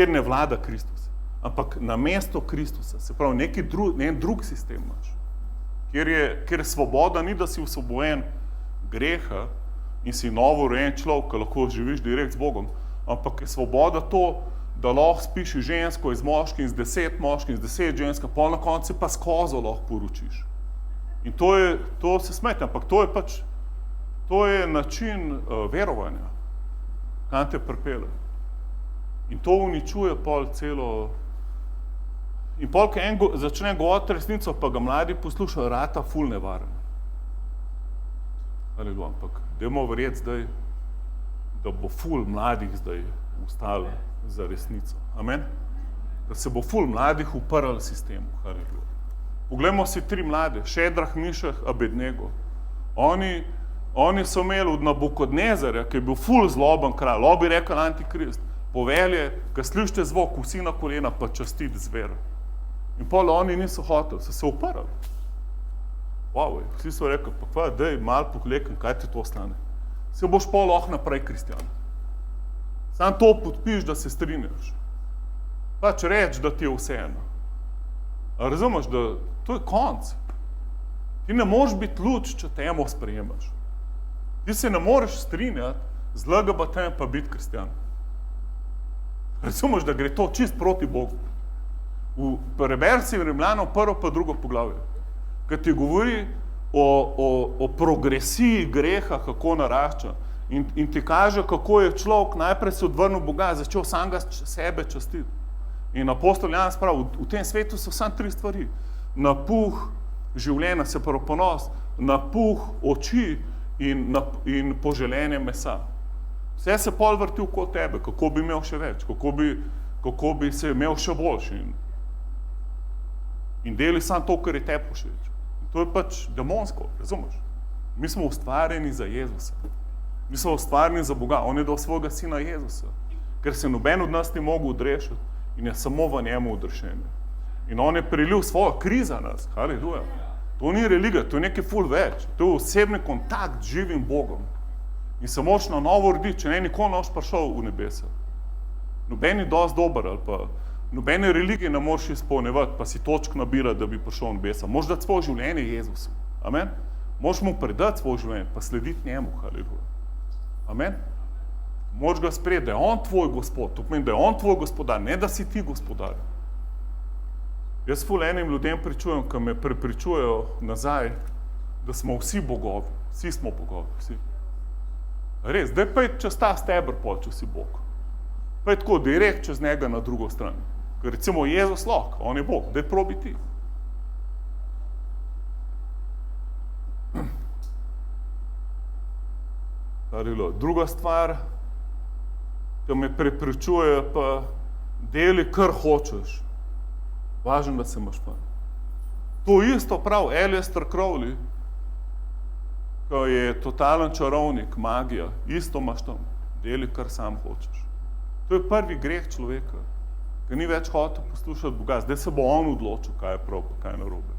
E: ne vlada Kristus, ampak namesto Kristusa, se pravi, en drug sistem imaš, kjer svoboda ni, da si osvobojen greha in si novorojen človek, ki lahko živiš direkt z Bogom, ampak je svoboda to, da lahko spiš žensko iz moški, z 10 moški, z 10 ženska, pol na koncu pa s kozo lahko poročiš. In to se smete, ampak to je način verovanja, kam te pripelje. In to uničuje pol celo. In pol, ko en začne govoriti resnico, pa ga mladi poslušajo, rata ful nevaren. Ampak dajmo verjeti zdaj, da bo ful mladih zdaj ustalo za resnico. Amen? Da se bo ful mladih uprl sistemu. Poglejmo si 3 mlade, Šedrah, Mišah, Abednego. Oni so imeli od Nabukodnezarja, ki je bil ful zloben kralj, bi rekel antikrist, povelje, ko slišite zvok, vsi na kolena pa častiti zver. In pol oni niso hoteli, so se uprli. Wow, vsi so rekli, pa kva, daj malo pohlekam, kaj ti to stane. Se boš pol lahko naprej kristjan. Sam to podpiš, da se strinjaš. Pač reč, da ti je vseeno. Razumeš, da to je konc. Ti ne moreš biti luč, če temo sprejemaš. Ti se ne moreš strinjati z LGBT pa biti kristjan. Razumeš, da gre to čist proti Bogu. Preberi si Rimljanov 1. pa 2. poglavje, ki ti govori o progresiji greha, kako narašča in ti kaže, kako je človek najprej se odvrnil Boga, začel samega sebe častiti. In apostol Janez pravi, v tem svetu so samo 3 stvari. Napuh življenja, se pravi ponos, napuh oči in poželenje mesa. Vse se pol vrti okoli tebe, kako bi imel še več, kako bi se imel še boljši. In deli samo to, kar je tebi všeč. To je pač demonsko, razumeš? Mi smo ustvarjeni za Jezusa. Mi smo ustvarjeni za Boga. On je dal svojega sina Jezusa, ker se noben od nas ni mogel odrešiti in je samo v njemu odrešen. In on je prelil svojo kri za nas. Haleluja. To ni religija, to je nekaj ful več. To je osebni kontakt z živim Bogom. In se moraš na novo roditi, če ne nikoli noš prišel v nebesa. Noben je dosti dober ali pa nobene religije ne moraš izpolnjevati, pa si točk nabirati, da bi prišel v nebesa. Moraš dati svoje življenje Jezusu. Amen? Moraš mu predati svoje življenje, pa slediti njemu. Haleluja. Amen? Moraš ga sprejeti, da je on tvoj gospod. To pomeni, da je on tvoj gospodar, ne da si ti gospodar. Jaz ful enim ljudem pričujem, ki me prepričujejo nazaj, da smo vsi bogovi. Vsi smo bogovi, vsi. Res, daj pa čez ta steber če si Bog. Pa je tako, direkt čez njega na drugo stran. Ker recimo Jezus lahko, on je Bog, daj probi ti. Druga stvar, ki me prepričuje, pa deli, kar hočeš. Važno, da se imaš fajn. To isto prav Aleister Crowley, ko je totalen čarovnik, magija, isto imaš tam, deli, kar sam hočeš. To je prvi greh človeka, ki ni več hotel poslušati Boga, zdaj se bo on odločil, kaj je prav, kaj je narobe.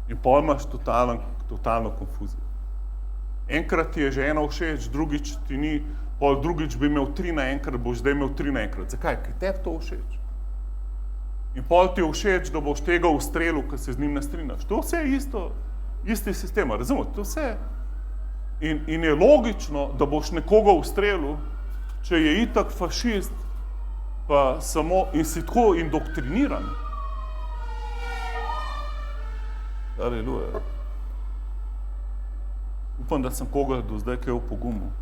E: In pol imaš totalno konfuzijo. Enkrat ti je žena všeč, drugič ti ni, pol drugič bi imel 3 naenkrat, boš zdaj imel 3 naenkrat. Zakaj? Ker tebi to všeč. In pol ti je všeč, da boš tega ustrelil, ker se z njim ne strinjaš. To vse je isti sistem, razumete? To vse. In je logično, da boš nekoga ustrelil, če je itak fašist, pa samo in si tako indoktriniran. Aleluja. Upam, da sem koga do zdaj kaj opogumil.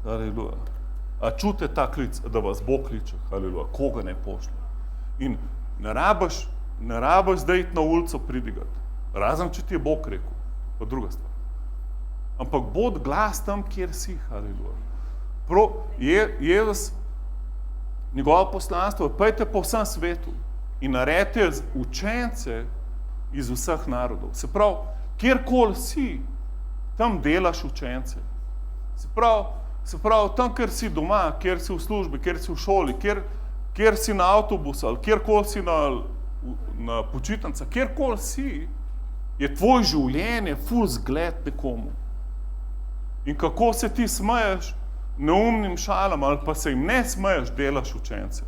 E: Aleluja. A čute ta klic, da vas Bog kliče? Aleluja. Koga ne pošlje? In ne rabiš zdaj iti na ulico pridigati. Razen, če ti je Bog rekel. Pa druga stvar. Ampak bod glas tam, kjer si. Aleluja. Jezus, njegovo poslanstvo, pojďte po vsem svetu in naredite učence iz vseh narodov. Se pravi, kjerkoli si, tam delaš učence. Se pravi, tam, kjer si doma, kjer si v službi, kjer si v šoli, kjer si na avtobusu ali kjerkoli si na počitnicah, kjerkoli si, je tvoj življenje ful zgled nekomu. In kako se ti smeješ neumnim šalam ali pa se jim ne smeješ, delaš učence.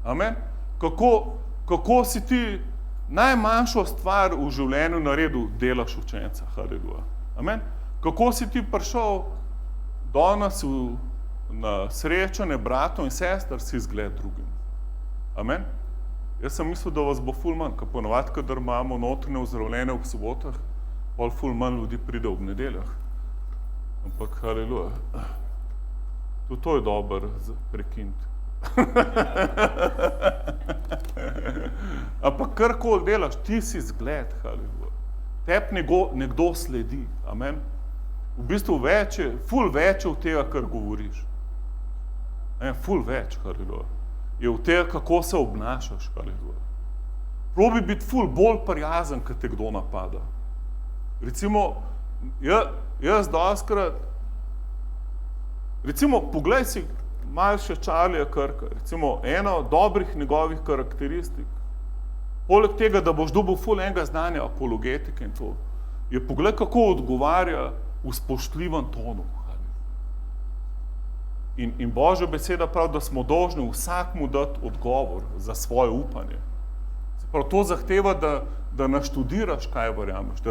E: Amen? Kako si ti najmanjšo stvar v življenju naredil, delaš učenca. Haleluja. Amen? Kako si ti prišel danes na srečanje bratov in sester, si zgled drugim. Amen? Jaz sem mislil, da vas bo ful manj, ker ponavadi, kadar imamo notranje ozdravljenje ob sobotah, pol ful manj ljudi pride ob nedeljah. Ampak, haleluja, tudi to je dobro prekiniti. Ampak karkoli delaš, ti si zgled, haleluja. Tebi nekdo sledi, amen. V bistvu ful več od tega, kar govoriš. Ful več, haleluja. Je od tega, kako se obnašaš, haleluja. Probi biti ful bolj prijazen, kad te kdo napada. Recimo, jaz dostikrat, recimo, poglej si malo še Charlieja Kirka, recimo, eno dobrih njegovih karakteristik, poleg tega, da boš dobil ful enega znanja apologetike in to, je poglej, kako odgovarja v spoštljivem tonu. In Božja beseda pravi, da smo dolžni vsakmu dati odgovor za svoje upanje. Se pravi, to zahteva, da naštudiraš, kaj verjameš,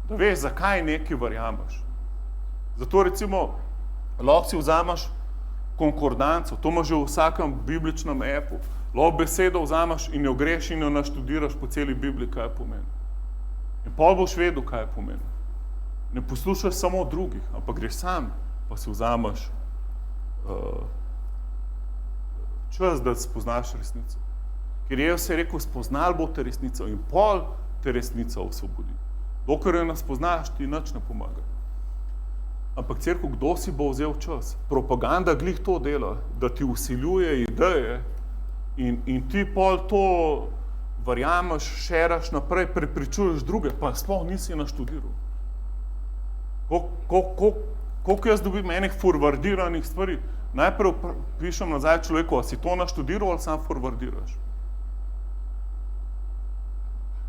E: Da veš, zakaj nekaj verjameš. Zato recimo, lahko si vzameš konkordanco, to imaš že v vsakem bibličnem epu. Lahko besedo vzameš in jo greš in jo naštudiraš po celi Bibliji, kaj pomeni. In pol boš vedel, kaj pomeni. Ne poslušaš samo drugih, ampak greš sam, pa si vzameš čas, da spoznaš resnico. Ker Jezus je rekel, spoznali boste resnico in pol te resnica osvobodi. Dokler jo ne spoznaš, ti nič ne pomaga. Ampak cerkev, kdo si bo vzel čas? Propaganda glih to dela, da ti vsiljuje ideje in ti pol to verjameš, šeraš naprej, prepričuješ druge, pa sploh nisi naštudiral. Koliko jaz dobim enih forwardiranih stvari? Najprej pišem nazaj človeku, a si to naštudiral ali sam forwardiraš?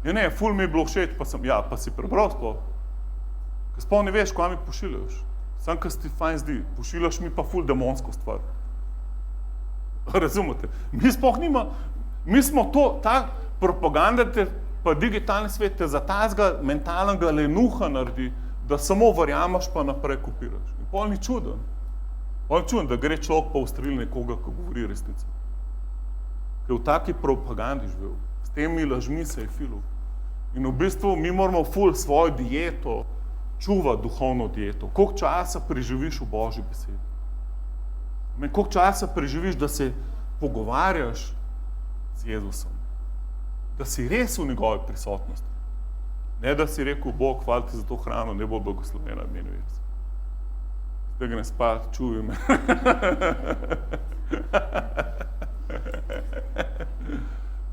E: Ja ne, ful mi je bilo všeč, pa si prebral sploh. Ker sploh ne veš, kaj mi pošiljaš. Sam, ker si ti fajn zdi, pošiljaš mi pa ful demonsko stvar. Razumete? Mi smo to, ta propaganda te, pa digitalni svet te za tazga mentalnega lenuha naredi, da samo verjamaš pa naprej kopiraš. In pol ni čuden. Pol ni čuden, da gre človek pa ustreli nekoga, ko govori resnico. Ker v taki propagandi živel. S temi lažmi se je filil. In v bistvu mi moramo ful svojo dieto čuvati, duhovno dieto. Koliko časa preživiš v Božji besedi? Koliko časa preživiš, da se pogovarjaš z Jezusom? Da si res v njegovi prisotnosti. Ne, da si rekel, Bog, hvala ti za to hrano, ne bo blagoslovljena meni res. Zdaj ga ne spati, čuvaj me.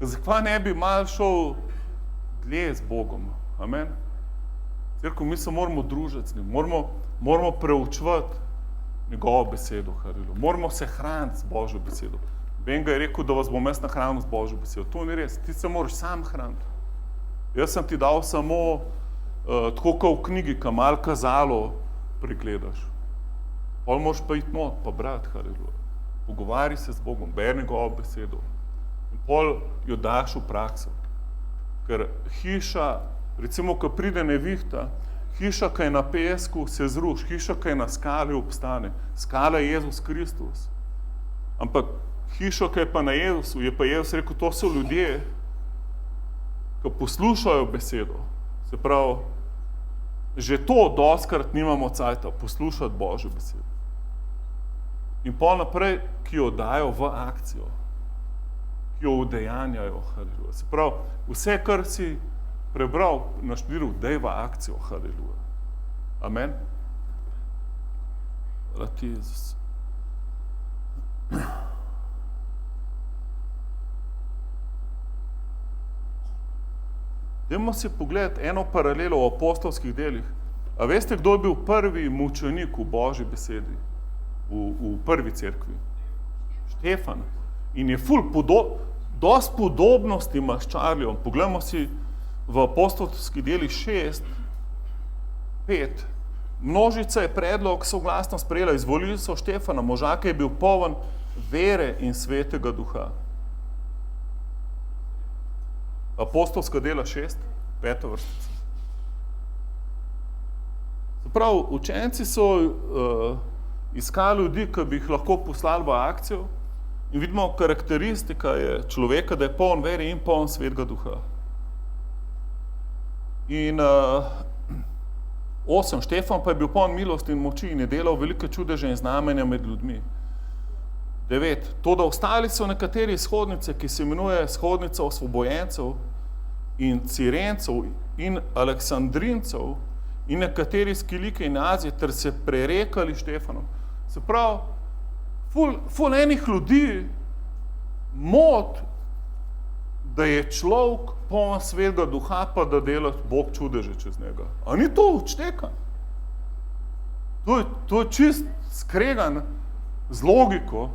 E: Zakaj ne bi malo šel dlje z Bogom? Amen? Cerkev, mi se moramo družiti z njim, moramo preučevati njegovo besedo. Moramo se hraniti z Božjo besedo. Benga je rekel, da vas bom jaz nahranil z Božjo besedo. To ni res, ti se moraš sam hraniti. Jaz sem ti dal samo tako kot v knjigi, ki malo kazalo pregledaš. Pol moraš pa iti not, pa brati, pogovarji se z Bogom, beri njegovo besedo. In pol jo daš v prakso. Ker hiša, recimo, ko pride nevihta, hiša, ki je na pesku, se zruši, hiša, ki je na skali, obstane. Skala je Jezus Kristus. Ampak hiša, ki je pa na Jezusu, je pa Jezus rekel, to so ljudje, ki poslušajo besedo. Se pravi, že to dostkrat nimamo cajta, poslušati Božjo besedo. In pol naprej, ki jo dajo v akcijo, ki jo udejanjajo. Se pravi, vse, kar si prebral, naštudiral, daj v akcijo. Haleluja. Amen. Hvala ti, Jezus. Dajmo si pogledati eno paralelo v apostolskih delih. A veste, kdo je bil prvi mučenik v Božji besedi? V prvi cerkvi? Štefan. In je dosti podobnosti ima s Čarlijem. Poglejmo si v apostolskih delih 6, 5. Množica je predlog soglasno sprejela. Izvolili so Štefana, moža, ki je bil poln vere in svetega duha. Apostolska dela 6, 5. vrstica. Prav, učenci so iskali ljudi, ki bi jih lahko poslali v akcijo in vidimo, karakteristika je človeka, da je poln vere in poln svetega duha. In 8. Štefan pa je bil poln milosti in moči in je delal velike čudeže in znamenja med ljudmi. 9. Toda ostali so nekateri izhodnice, ki se imenuje izhodnica osvobojencev in Cirencev in Aleksandrincev in nekateri iz Kilike in Azije, ter se prerekali Štefanom. Se pravi, ful enih ljudi mot, da je človek poln svetega duha, pa da dela Bog čudeže čez njega. A ni to odštekan? To je čist skregan z logiko,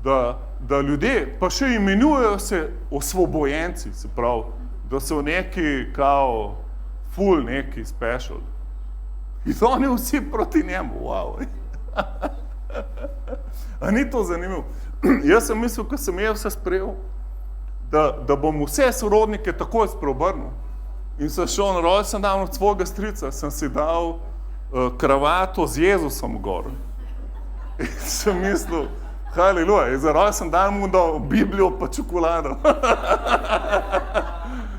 E: da ljudje pa še imenujejo se osvobojenci, se pravi, da so neki kao ful neki special. In oni vsi proti njemu, wow. A ni to zanimivo? Jaz sem mislil, ko sem vse sprejel, da bom vse sorodnike takoj spreobrnil. In sem šel na rojsten dan od svojega strica, sem si dal kravato z Jezusom gor. In sem mislil, haleluja, za rojsten dan mu dal Biblijo pa čokolado.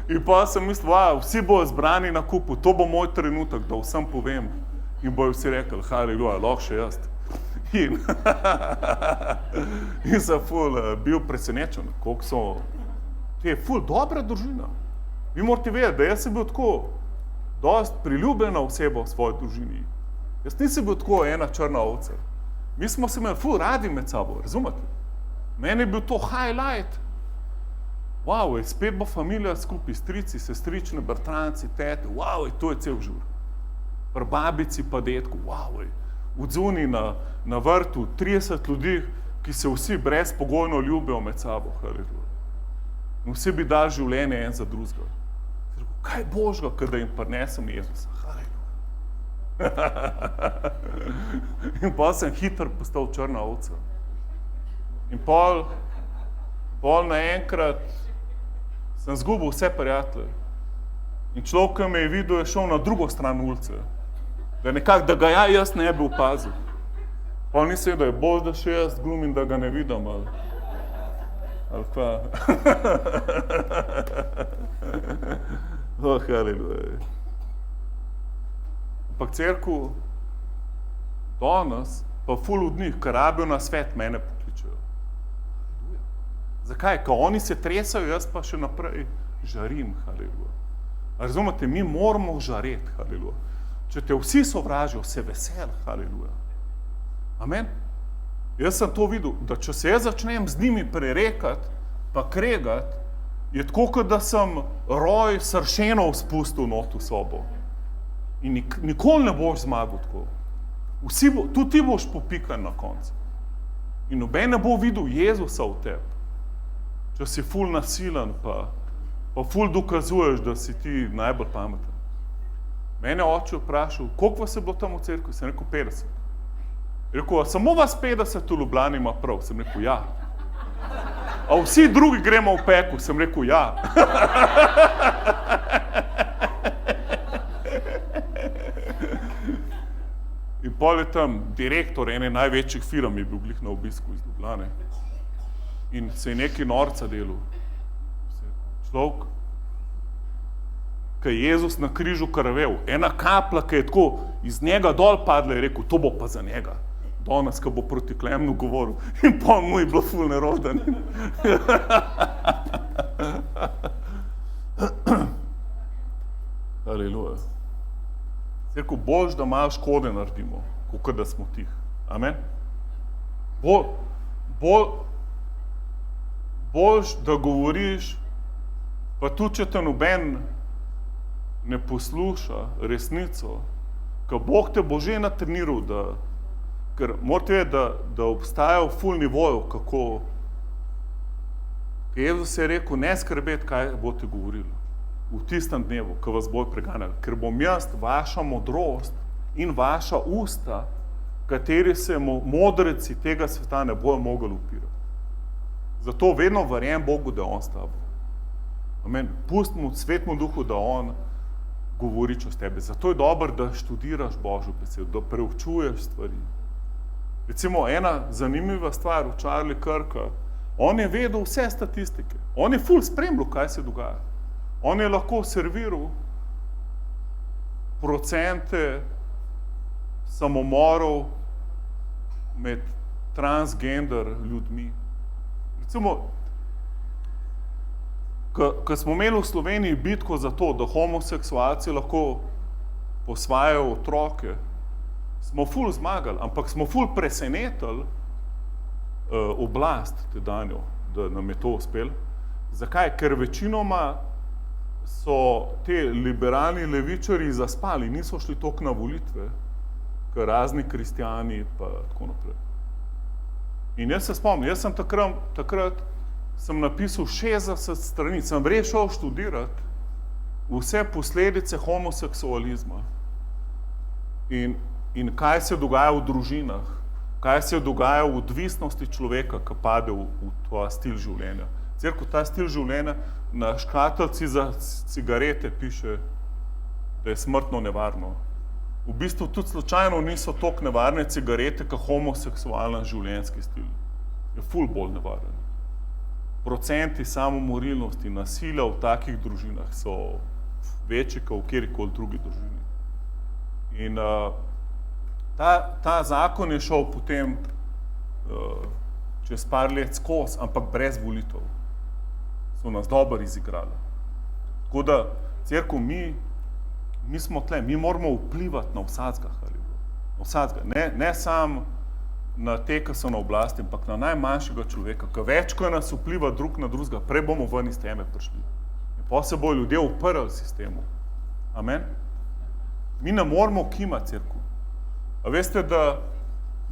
E: In pa sem mislil, vsi bojo zbrani na kupu, to bo moj trenutek, da vsem povem. In bojo vsi rekli, haleluja, lahko še jaz. In sem bil presenečen, koliko so, te je dobra družina. Vi morate vedeti, da jaz sem bil tako dost priljubljena oseba v svoji družini. Jaz nisem bil tako ena črna ovca. Mi smo se imeli radi med sabo, razumete? Meni je bil to highlight. Spet bo familija skupaj, strici, sestrične, bratranci, tete, to je cel žur. Pri babici pa detku, odzuni na vrtu 30 ljudi, ki se vsi brezpogojno ljubijo med sabo, haleluja. In vsi bi dali življenje en za drugega. Kaj božga, kada jim prinesem Jezusa, haleluja. In pa sem hitro postal črna ovca. In pol naenkrat sem zgubil vse prijatelje. In človek, ki me je videl, je šel na drugo stran ulice. Da ga jaz ne bi opazil. Pa nisem, da je bolj, da še jaz glumim, da ga ne vidim, ali pa. Haleluja. Ampak cerkev danes pa ful od njih, ki rabijo na svet, mene pokličejo. Zakaj? Ker oni se tresajo, jaz pa še naprej žarim, haleluja. Razumete, mi moramo žareti, haleluja. Če te vsi sovražijo, se vesel, haleluja. Amen? Jaz sem to videl, da če se jaz začnem z njimi prerekati, pa kregati, je tako, kot da sem roj sršenov spustil not v sobo. In nikoli ne boš zmagal tako. Tudi ti boš popikan na koncu. In noben ne bo videl Jezusa v tebi. Če si ful nasilen, pa ful dokazuješ, da si ti najbolj pameten. Mene oče vprašal, koliko vas je bilo tam v cerkvi? Sem rekel 50. Rekel, samo vas 50 v Ljubljani ima prav. Sem rekel, ja. A vsi drugi gremo v peku? Sem rekel, ja. In pol je tam direktor ene največjih firm je bil glih na obisku iz Ljubljane. In se je nekaj norca delal. Človek, ki je Jezus na križu krvel, ena kapla, ki je tako iz njega dol padla, je rekel, to bo pa za njega. Danes, ki bo proti Klemnu govoril. In pol mu je bilo ful neroden. Aleluja. Rekel, boljš, da malo škode naredimo, kot da smo tih. Amen? Boljš, da govoriš, pa tudi, če te noben ne posluša resnico, ker Bog te bo že natreniral, ker morate vedeti, da obstajajo ful nivojev, kako. Jezus je rekel, ne skrbeti, kaj boste govorili v tistem dnevu, ko vas bojo preganjali, ker bom jaz vaša modrost in vaša usta, kateri se modreci tega sveta ne bojo mogli upirati. Zato vedno verjam Bogu, da je on s tabo. Amen. Pusti mu Svetemu Duhu, da on govori čez tebe. Zato je dobro, da študiraš Božjo besedo, da preučuješ stvari. Recimo, ena zanimiva stvar v Charlie Kirka, on je vedel vse statistike. On je ful spremljal, kaj se dogaja. On je lahko serviral procente samomorov med transgender ljudmi. Recimo, ko smo imeli v Sloveniji bitko za to, da homoseksualci lahko posvajajo otroke, smo ful zmagali, ampak smo ful presenetili oblast tedanjo, da nam je to uspelo. Zakaj? Ker večinoma so te liberalni levičarji zaspali, niso šli toliko na volitve, ker razni kristjani pa tako naprej. In jaz se spomnim, jaz sem takrat sem napisal 60 strani, sem rešel študirati vse posledice homoseksualizma in kaj se dogaja v družinah, kaj se dogaja v odvisnosti človeka, ki pade v ta stil življenja. Cerkev, ta stil življenja na škatlici za cigarete piše, da je smrtno nevarno. V bistvu tudi slučajno niso toliko nevarne cigarete, kot homoseksualen življenjski stil. Je ful bolj nevaren. Procenti samomorilnosti, nasilja v takih družinah so večji, kot v kjerikoli drugi družini. In ta zakon je šel potem čez par let skozi, ampak brez volitev. So nas dobro izigrali. Tako da, cerkev, mi smo tle, mi moramo vplivati na vsakega, na vsakega. Ne samo na te, ki so na oblasti, ampak na najmanjšega človeka, ki več, ko nas vpliva drug na drugega, prej bomo ven iz teme prišli. In pa se bojo ljudje uprli sistemu. Amen? Mi ne moramo kimati, cerkev. A veste, da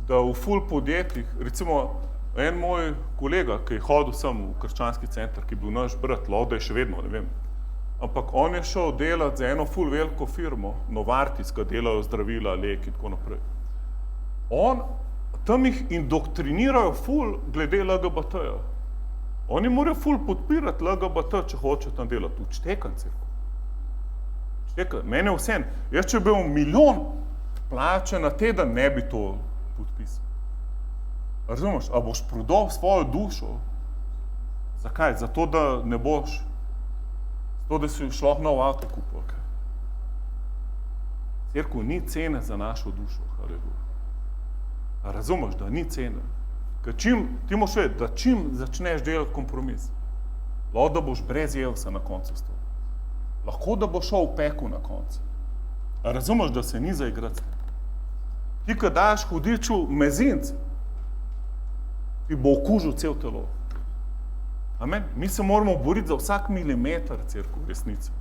E: v ful podjetjih, recimo en moj kolega, ki je hodil sem v krščanski center, ki je bil naš brat, da je še vedno, ne vem, ampak on je šel delati za eno ful veliko firmo, Novartis, ki delajo zdravila, lek in tako naprej. Tam jih indoktrinirajo ful glede LGBT-ja. Oni morajo ful podpirati LGBT, če hoče tam delati. Učtekan, cerkev. Učtekan. Mene vsem. Jaz, če bi bil milijon plače na teden, ne bi to podpisal. Razumeš? A boš prodal svojo dušo? Zakaj? Zato, da ne boš, zato, da si šlo nov avto kupil. Okay? Cerkev, ni cene za našo dušo. Haleluja. A razumeš, da ni cene? Ker ti moraš vedeti, da čim začneš delati kompromis, lahko da boš brez Jezusa na koncu stol. Lahko da boš šel v pekel na koncu. A razumeš, da se ni za igrati? Ti, ko daš hudiču mezinc, ti bo okužil cel telo. Amen? Mi se moramo boriti za vsak milimeter, cerkev, resnice.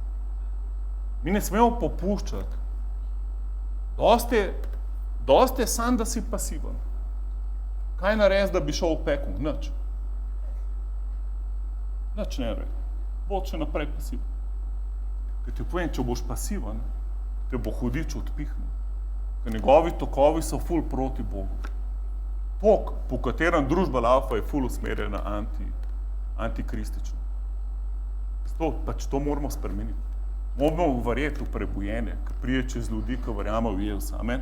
E: Mi ne smemo popuščati. Dosti je sam, da si pasiven. Kaj narediti, da bi šel v pekel? Nič. Nič ne naredi. Bo še naprej pasiven. Ker ti povem, če boš pasiven, te bo hudič odpihnil. Ker njegovi tokovi so ful proti Bogu. Tok, po katerem družba laufa, je ful usmerjena antikristično. To moramo spremeniti. Moramo verjeti v prebujene, ki prije čez ljudi, ki verjamo v Jezusa. Amen?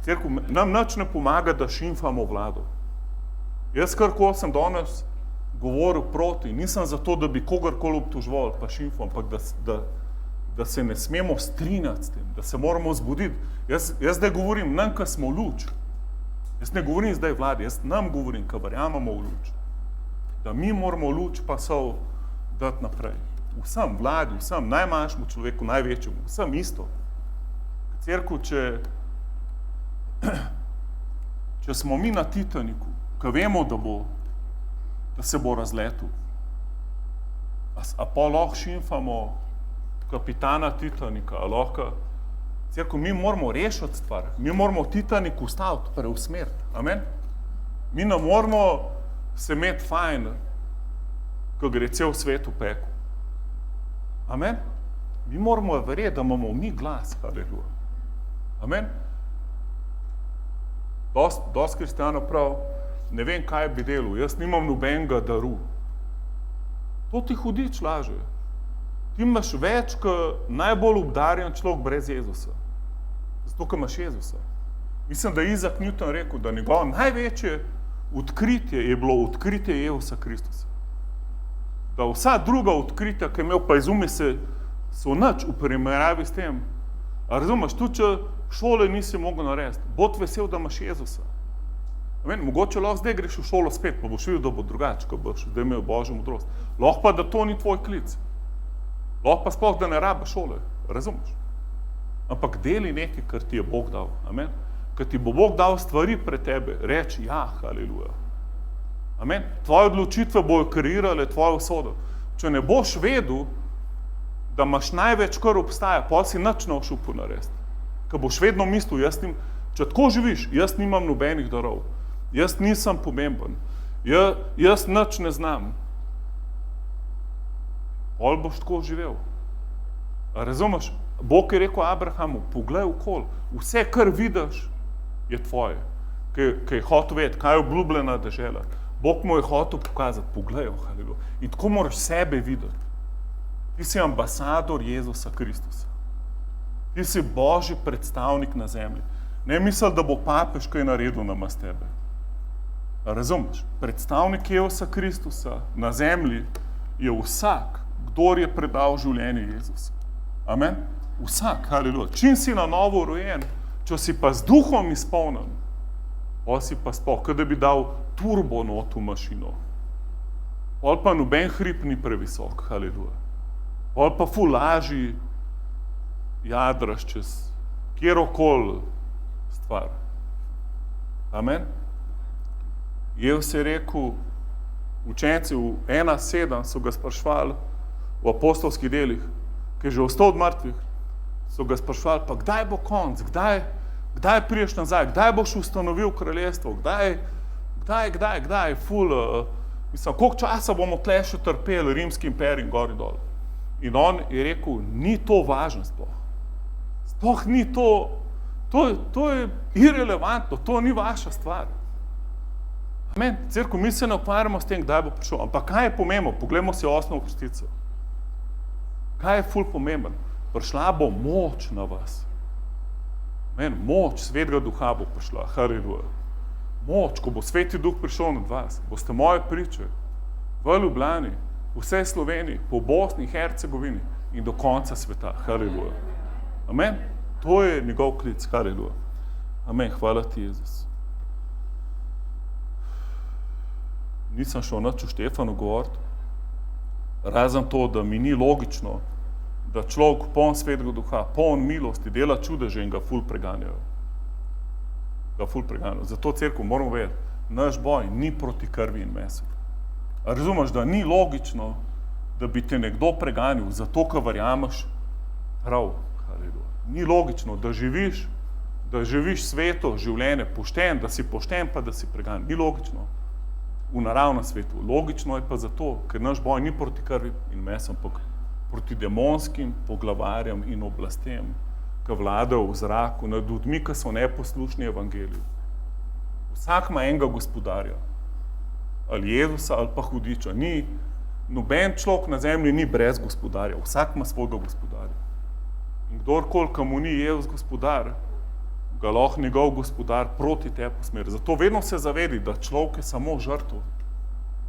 E: Cerkev, nam nič ne pomaga, da šimfamo vlado. Jaz karkoli sem danes govoril proti, nisem zato, da bi kogarkoli obtoževal pa šimfal, ampak da se ne smemo strinjati s tem, da se moramo zbuditi. Jaz zdaj govorim nam, ki smo luč. Jaz ne govorim zdaj vladi, jaz nam govorim, ki verjamemo v luč. Da mi moramo luč pa sol dati naprej. Vsem vladi, vsem najmanjšemu človeku, največjemu, vsem isto. Cerkev, če smo mi na Titaniku, ko vemo, da se bo razletel, a pa lahko šimfamo kapitana Titanika, a lahko, cerkev, mi moramo rešiti stvar, mi moramo Titanik ustaviti, preusmeriti, amen? Mi ne moramo se imeti fajn, ko gre cel svet v pekel. Amen? Mi moramo verjeti, da imamo mi glas, haleluja. Amen? Dost kristjanov prav, ne vem, kaj bi delal, jaz nimam nobenega daru. To ti hudič laže. Ti imaš več, kot najbolj obdarjen človek brez Jezusa. Zato, ker imaš Jezusa. Mislim, da je Isaac Newton rekel, da njegovo največje odkritje je bilo odkritje Jezusa Kristusa. Da vsa druga odkritja, ki je imel, pa izumi se, so nič v primerjavi s tem. A razumeš, tudi če šole nisi mogel narediti, bod vesel, da imaš Jezusa. Mogoče lahko zdaj greš v šolo spet, pa boš videl, da bo drugače, ko boš da imel Božjo modrost. Lahko pa, da to ni tvoj klic. Lahko pa sploh, da ne rabiš šole, razumeš? Ampak deli nekaj, kar ti je Bog dal. Amen? Ker ti bo Bog dal stvari pred tebe, reči ja, haleluja. Amen? Tvoje odločitve bojo kreirale tvojo usodo. Če ne boš vedel, da imaš največ, kar obstaja, pa si nič ne boš upal narediti. Ker boš vedno mislil, če tako živiš, jaz nimam nobenih darov, jaz nisem pomemben, jaz nič ne znam. Pol boš tako živel. Razumeš? Bog je rekel Abrahamu, poglej okoli, vse, kar vidiš, je tvoje. Ki je hotel vedeti, kaj je obljubljena dežela. Bog mu je hotel pokazati, poglej, haleluja. In tako moraš sebe videti. Ti si ambasador Jezusa Kristusa. Ti si Božji predstavnik na zemlji. Ne misli, da bo papež kaj naredil namesto tebe. Razumeš? Predstavnik Jezusa Kristusa na zemlji je vsak, kdor je predal življenje Jezusu. Amen? Vsak, haleluja. Čim si na novo rojen, če si pa z duhom izpolnjen, pol si pa sploh, kot da bi dal turbo not v mašino. Pol pa noben hrib ni previsok, haleluja. Pol pa ful lažji jadraš čez kjerokoli stvar. Amen? Jezus je rekel, učenci v 1:7 so ga sprašvali v apostolskih delih, ki je že vstal od mrtvih, so ga sprašvali, pa kdaj bo konc, kdaj prideš nazaj, kdaj boš ustanovil kraljestvo, kdaj, mislim, koliko časa bomo tle še trpeli rimski imperij gor in dol. In on je rekel, ni to važno sploh. Sploh ni to je irelevantno, to ni vaša stvar. Amen. Cerkev, mi se ne ukvarjamo s tem, kdaj bo prišel, ampak kaj je pomembno? Poglejmo si osnovno krstico. Kaj je ful pomemben? Prišla bo moč na vas. Amen. Moč Svetega Duha bo prišla, haleluja. Moč, ko bo Sveti Duh prišel nad vas, boste moje priče v Ljubljani, v vsej Sloveniji, po Bosni in Hercegovini in do konca sveta, haleluja. Amen. To je njegov klic, haleluja. Amen, hvala ti, Jezus. Nisem šel nič o Štefanu govoriti, razen to, da mi ni logično, da človek poln Svetega Duha, poln milosti, dela čudeže in ga ful preganjajo. Zato, cerkev, moramo vedeti, naš boj ni proti krvi in mesu. Razumeš, da ni logično, da bi te nekdo preganjal, zato, ker verjameš prav. Ni logično, da živiš sveto življenje, pošten, da si pošten, pa da si preganjan. Ni logično v naravnem svetu. Logično je pa zato, ker naš boj ni proti krvi in mesu, ampak proti demonskim poglavarjem in oblastem, ki vladajo v zraku nad ljudmi, ki so neposlušni evangeliju. Vsak ima enega gospodarja, ali Jezusa, ali pa hudiča. Noben človek na zemlji ni brez gospodarja, vsak ima svojega gospodarja. In kdorkoli, ki mu ni Jezus gospodar, ga lahko njegov gospodar proti tebi usmeri. Zato vedno se zavedi, da človek je samo žrtev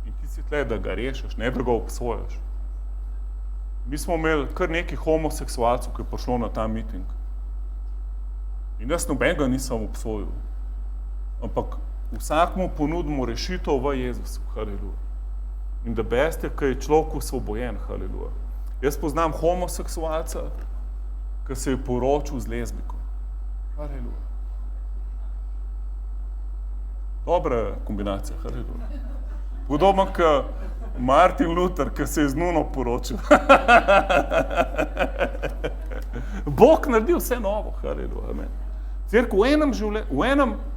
E: in ti si tle, da ga rešiš, ne da ga obsojaš. Mi smo imeli kar nekaj homoseksualcev, ki je prišlo na ta miting. In jaz nobenega nisem obsojil. Ampak vsakmu ponudimo rešitev v Jezusu, haleluja. In da beste, ki je človek osvobojen, haleluja. Jaz poznam homoseksualca, ki se je poročil z lezbiko. Haleluja. Dobra kombinacija, haleluja. Podobno kot Martin Luther, ki se je z Nuno poročil. Bog naredi vse novo, haleluja, amen. Cerkev,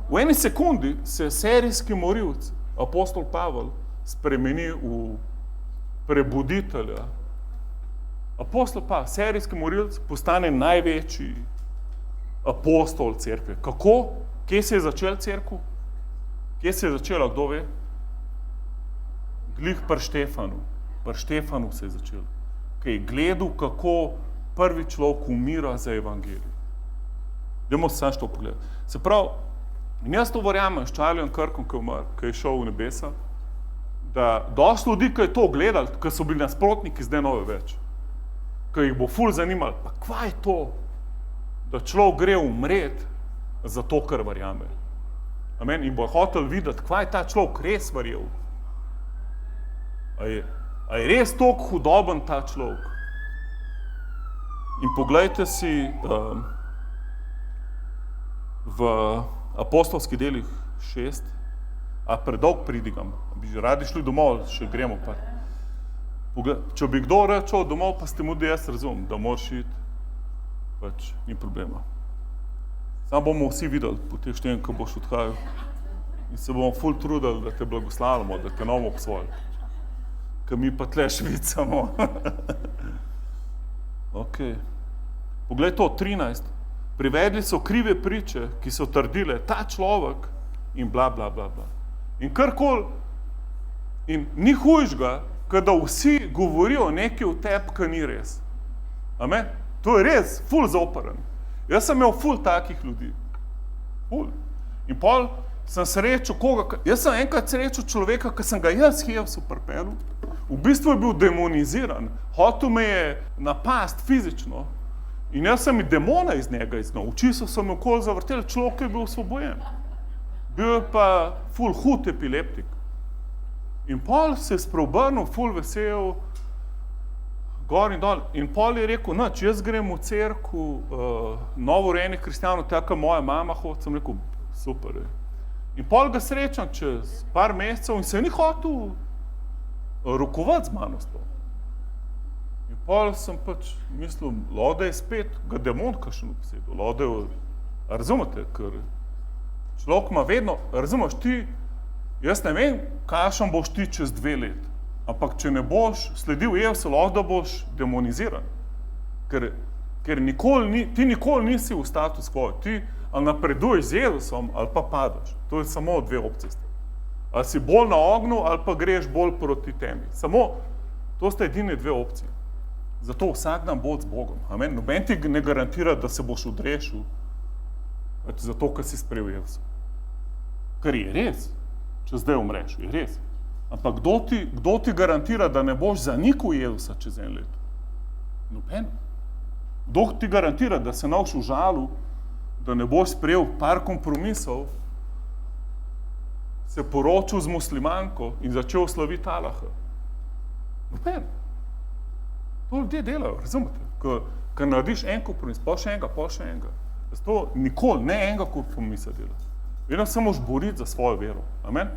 E: v eni sekundi se serijski morilc, apostol Pavel, spremeni v prebuditelja. Apostol Pavel, serijski morilc, postane največji apostol cerkve. Kako? Kje se je začel cerkev? Kje se je začela, kdo ve? Glih pri Štefanu. Pri Štefanu se je začel. Ki je gledal, kako prvi človek umira za evangelij. Dajmo se samo to pogledati. Se pravi, in jaz to verjamem s Charlieom Kirkom, ki je šel v nebesa, da dosti ljudi, ki je to gledali, ki so bili nasprotniki, zdaj nove več, ki jih bo ful zanimalo, pa kva je to, da človek gre umret zato, ker verjame. Amen. In bo hotel videti, kva je ta človek res verjel. A je res toliko hudoben ta človek? In poglejte si v apostolskih delih 6, a predolg pridigam, bi že radi šli domov, še gremo pa. Če bi kdo rečel domov, pa ste mu, da jaz razumem, da moraš iti, pač ni problema. Samo bomo vsi videli po teh štejem, ko boš odhajal in se bomo ful trudili, da te blagoslavimo, da te novo obsvojili. Ker mi pa tle švicamo. Ok. Poglej to, 13. Privedli so krive priče, ki so trdile, ta človek in bla, bla, bla, bla. In karkoli, in ni hujšega, kada vsi govorijo nekaj o tebi, kar ni res. Amen? To je res, ful zauparen. Jaz sem imel ful takih ljudi. Ful. In pol sem srečal koga, jaz sem enkrat srečal človeka, ki sem ga jaz Jevsu pripeljal. V bistvu je bil demoniziran, hotel me je napast fizično in jaz sem demona iz njega iznal. Oči so me okoli zavrteli, človek je bil osvobojen. Bil je pa ful hud epileptik. In pol se je spreobrnil, ful vesel, gor in dol. In pol je rekel, nič, jaz grem v cerkev novorojenih kristjanov, tako moja mama hodi, sem rekel, super je. In pol ga srečam čez par mesecev in se ni hotel rokovati z mano sploh. In pol sem pač mislil, lode je spet ga demon kakšen obsedel, lode je, razumete, ker človek ima vedno, razumeš ti, jaz ne vem, kakšen boš ti čez 2 let, ampak če ne boš sledil Jevsu, lahko da boš demoniziran, ker ti nikoli nisi v status quo, ti ali napreduješ z Jezusom ali pa padaš, to je samo 2 opcije. Ali si bolj na ognju ali pa greš bolj proti temi, samo to sta edine 2 opcije. Zato vsak dan bod z Bogom, amen, noben ti ne garantira, da se boš odrešil, zato, ker si sprejel Jezusa. Ker je res, če zdaj umreš, je res. Ampak kdo ti garantira, da ne boš zanikal Jezusa čez 1 leto? Noben. Kdo ti garantira, da se ne boš užalil, da ne boš sprejel par kompromisov, se poročil z muslimanko in začel slaviti Allaha? Noben. To ljudje delajo, razumete? Ko narediš en kompromis, pa še enega. Zato nikoli, ne enega kompromisa delaš. Vedno se moraš boriti za svojo vero. Amen?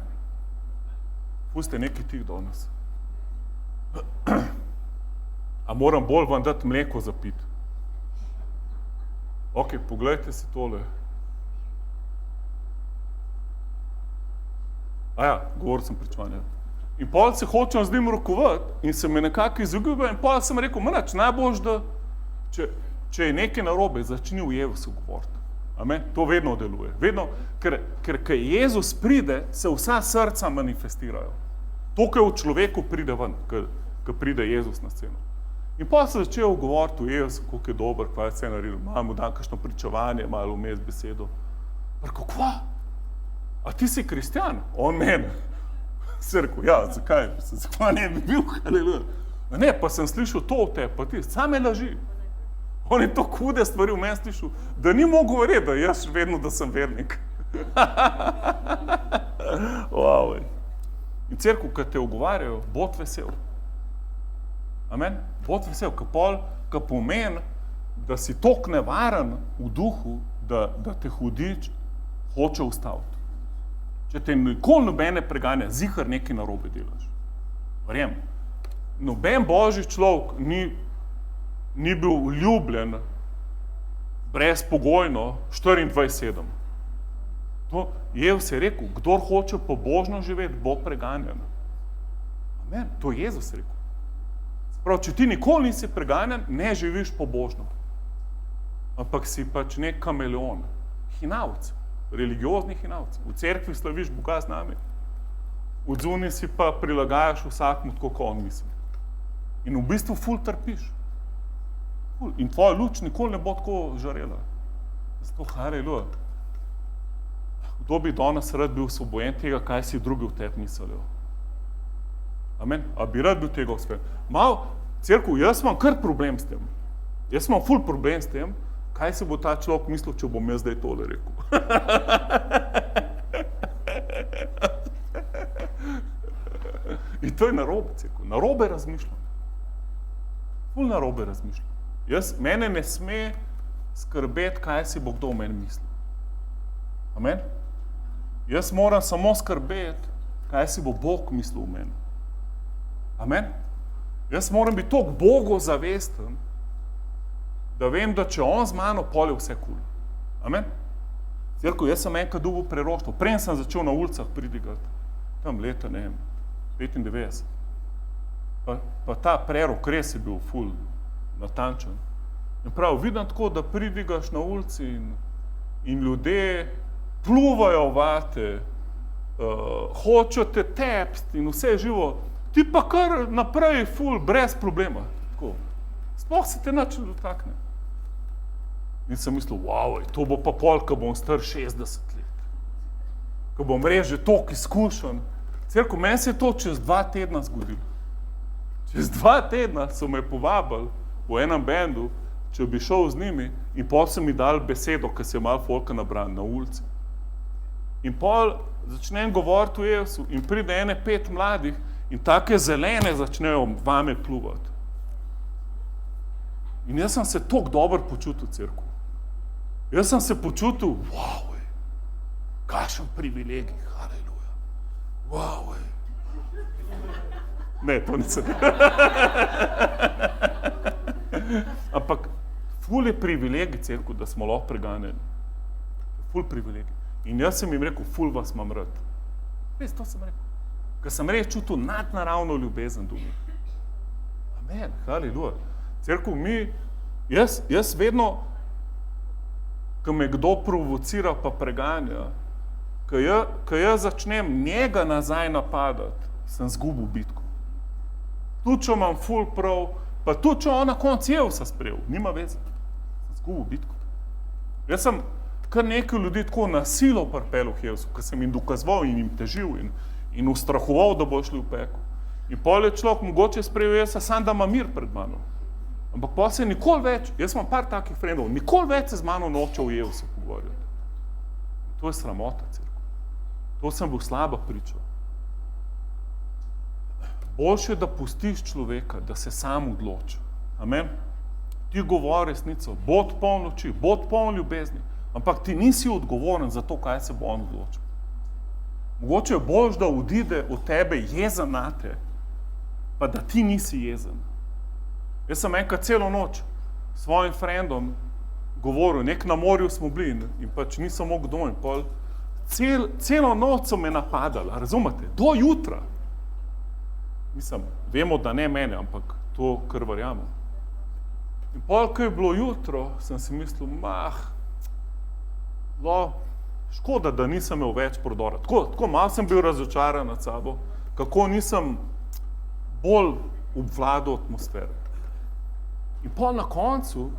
E: Puste nekaj tih danes. A moram bolj vam dati mleko za piti? Ok, poglejte si tole. Govoril sem pričevanje. In pol se hočem z njim rokovati in se me nekako izogibal in pol sem rekel, manač, najboljš, da če je nekaj narobe, začni v Jezusu govoriti. Amen? To vedno deluje. Vedno, ker Jezus pride, se vsa srca manifestirajo. To, kar v človeku pride ven, ko pride Jezus na sceno. In pa se začel govoriti o Jezusu, koliko je dober, kva je vse naredil. Malo mu dam kakšno pričevanje, malo vmes besedo. Rekel, kva? A ti si kristjan? On mene. Se rekel, ja, zakaj? Zakaj ne bi bil? Haleluja. Ne, pa sem slišal to od tebe, pa ti same laži. On je to hude stvari v meni slišal, da ni mogel verjeti, da jaz vedno, da sem vernik. Wow. In cerkev, ko te ogovarjajo, bod vesel. Amen? Bod vesel, ko pomeni, da si toliko nevaren v duhu, da te hudič hoče ustaviti. Če te nikoli nobene preganja, zihar nekaj narobe delaš. Verjem, noben božji človek ni bil ljubljen brezpogojno 24/7. Jezus je rekel, kdor hoče pobožno živeti, bo preganjan. Amen, to je Jezus rekel. Sprav, če ti nikoli nisi preganjan, ne živiš pobožno. Ampak si pač nek kameleon, hinavc, religiozni hinavc. V cerkvi slaviš Boga z nami, v zunaj si pa prilagajaš vsakmu tako, kot on misli. In v bistvu ful trpiš. In tvoja luč nikoli ne bo tako žarela. Zato, haleluja. Kdo bi danes rad bil osvobojen tega, kaj si drugi v tebi mislijo? Amen? A bi rad bil tega osvobojen? Cerkev, jaz imam kar problem s tem. Jaz imam ful problem s tem, kaj si bo ta človek mislil, če bom jaz zdaj tole rekel. In to je narobe, cerkev. Narobe razmišljam. Ful narobe razmišljam. Mene ne sme skrbeti, kaj si bo kdo o meni mislil. Amen? Jaz moram samo skrbeti, kaj si bo Bog mislil o meni. Amen? Jaz moram biti toliko Bogu zavesten, da vem, da če on z mano, pol je vse kul. Amen? Cerkev, jaz sem enkrat dobil preroštvo. Prej sem začel na ulicah pridigati. Tam leta, ne vem, 95. Pa ta prerok res je bil ful natančen. In prav, vidim tako, da pridigaš na ulici in ljudje pluvajo vate, hočejo te tepsti in vse živo. ti pa kar naprej ful, brez problema. Tako. Sploh se te nič ne dotakne. In sem mislil, wow, to bo pa pol, ko bom star 60 let. Ko bom res že toliko izkušen. Cerko, meni se je to čez 2 tedna zgodilo. Čez 2 tedna so me povabili v enem bendu, če bi šel z njimi, in pol so mi dali besedo, ker se je malo folka nabran na ulici. In pol začnem govoriti o Jezusu in pride ene 5 mladih in take zelene začnejo vame pljuvati. In jaz sem se toliko dobro počutil v cerkvu. Jaz sem se počutil, wow, kakšen privilegij, haleluja, wow. Ne, to nisem. Ampak ful je privilegij cerkvu, da smo lahko preganjeni. Ful privilegij. In jaz sem jim rekel, ful vas imam rad. Res, to sem rekel. Ker sem res čutil nadnaravno ljubezen do njih. Amen, haleluja. Cerkev, jaz vedno, ko me kdo provocira pa preganja, ko jaz začnem njega nazaj napadati, sem zgubil bitko. Tudi če imam ful prav, pa tudi če on na koncu Jezusa sprejel, nima veze. Sem zgubil bitko. Jaz sem kar nekaj ljudi tako na silo pripeljal k Jezusu, ker sem jim dokazoval in jim težil in ustrahoval, da bo šli v pekel. In pol je človek mogoče sprejel Jezusa, sam da ima mir pred mano. Ampak pa se nikoli več, jaz imam par takih frendov, nikoli več se z mano noče o Jezusu pogovarjati. To je sramota, cerkev. To sem bil slaba priča. Boljše je, da pustiš človeka, da se sam odloči. Amen? Ti govori resnico, bod poln oči, bod poln ljubezni, ampak ti nisi odgovoren za to, kaj se bo on odločil. Mogoče je boljše, da odide od tebe jezen nate, pa da ti nisi jezen. Jaz sem enkrat celo noč s svojim frendom govoril, nek na morju smo bili in pač nisem mogel domov in pol. Celo noč so me napadali, razumete? Do jutra. Mislim, vemo, da ne mene, ampak to kar verjamem. In pol, ko je bilo jutro, sem si mislil, škoda, da nisem imel več prodora. Tako malo sem bil razočaran nad sabo, kako nisem bolj obvladal atmosfere. In pol na koncu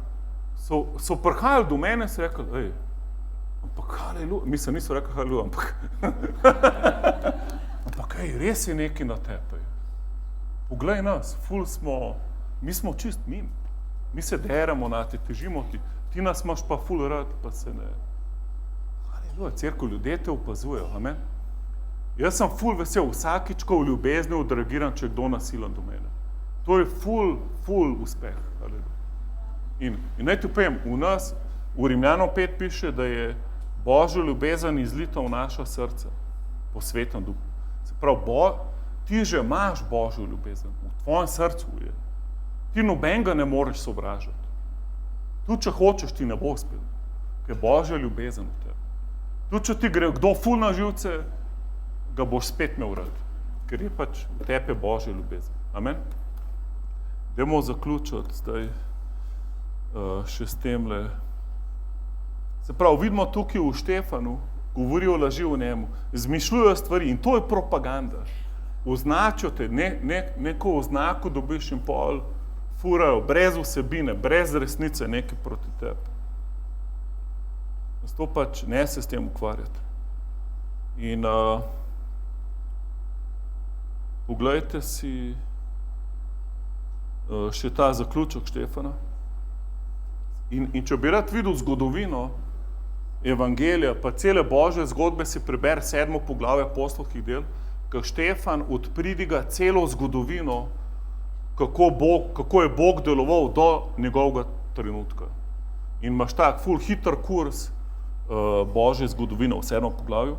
E: so prihajali do mene in so rekli, ampak haleluja, mislim, niso rekli haleluja, ampak res je nekaj na tebi. Poglej nas, ful smo, mi smo čist mim. Mi se deramo na te, težimo ti, ti nas imaš pa ful rad, pa se ne. Haleluja, cerkev, ljudje te opazujejo, amen. Jaz sem ful vesel, vsakič, ko v ljubezni odreagiram, če je kdo nasilen do mene. To je ful uspeh. In naj ti povem, v nas, v Rimljanom 5 piše, da je Božja ljubezen izlita v naša srca, po Svetem Duhu. Se pravi, ti že imaš Božjo ljubezen, v tvojem srcu je. Ti nobenega ne moreš sovražiti. Tudi če hočeš, ti ne bo uspel, ker je Božja ljubezen v tebi. Tudi če ti gre kdo ful na živce, ga boš spet imel rad, ker je pač v tebi Božja ljubezen. Amen? Dajmo zaključiti zdaj še s temle. Se pravi, vidimo tukaj v Štefanu, govorijo laži o njemu, izmišljujejo stvari in to je propaganda. Označijo te, neko oznako dobiš in pol furajo, brez vsebine, brez resnice nekaj proti tebi. Zato pač ne se s tem ukvarjati. In poglejte si še ta zaključek Štefana. In če bi rad videl zgodovino evangelija, pa cele Božje zgodbe si preber 7. poglavje apostolskih del, ko Štefan odpridiga celo zgodovino, kako je Bog deloval do njegovega trenutka. In imaš tak ful hiter kurs Božje zgodovine v 7. poglavju.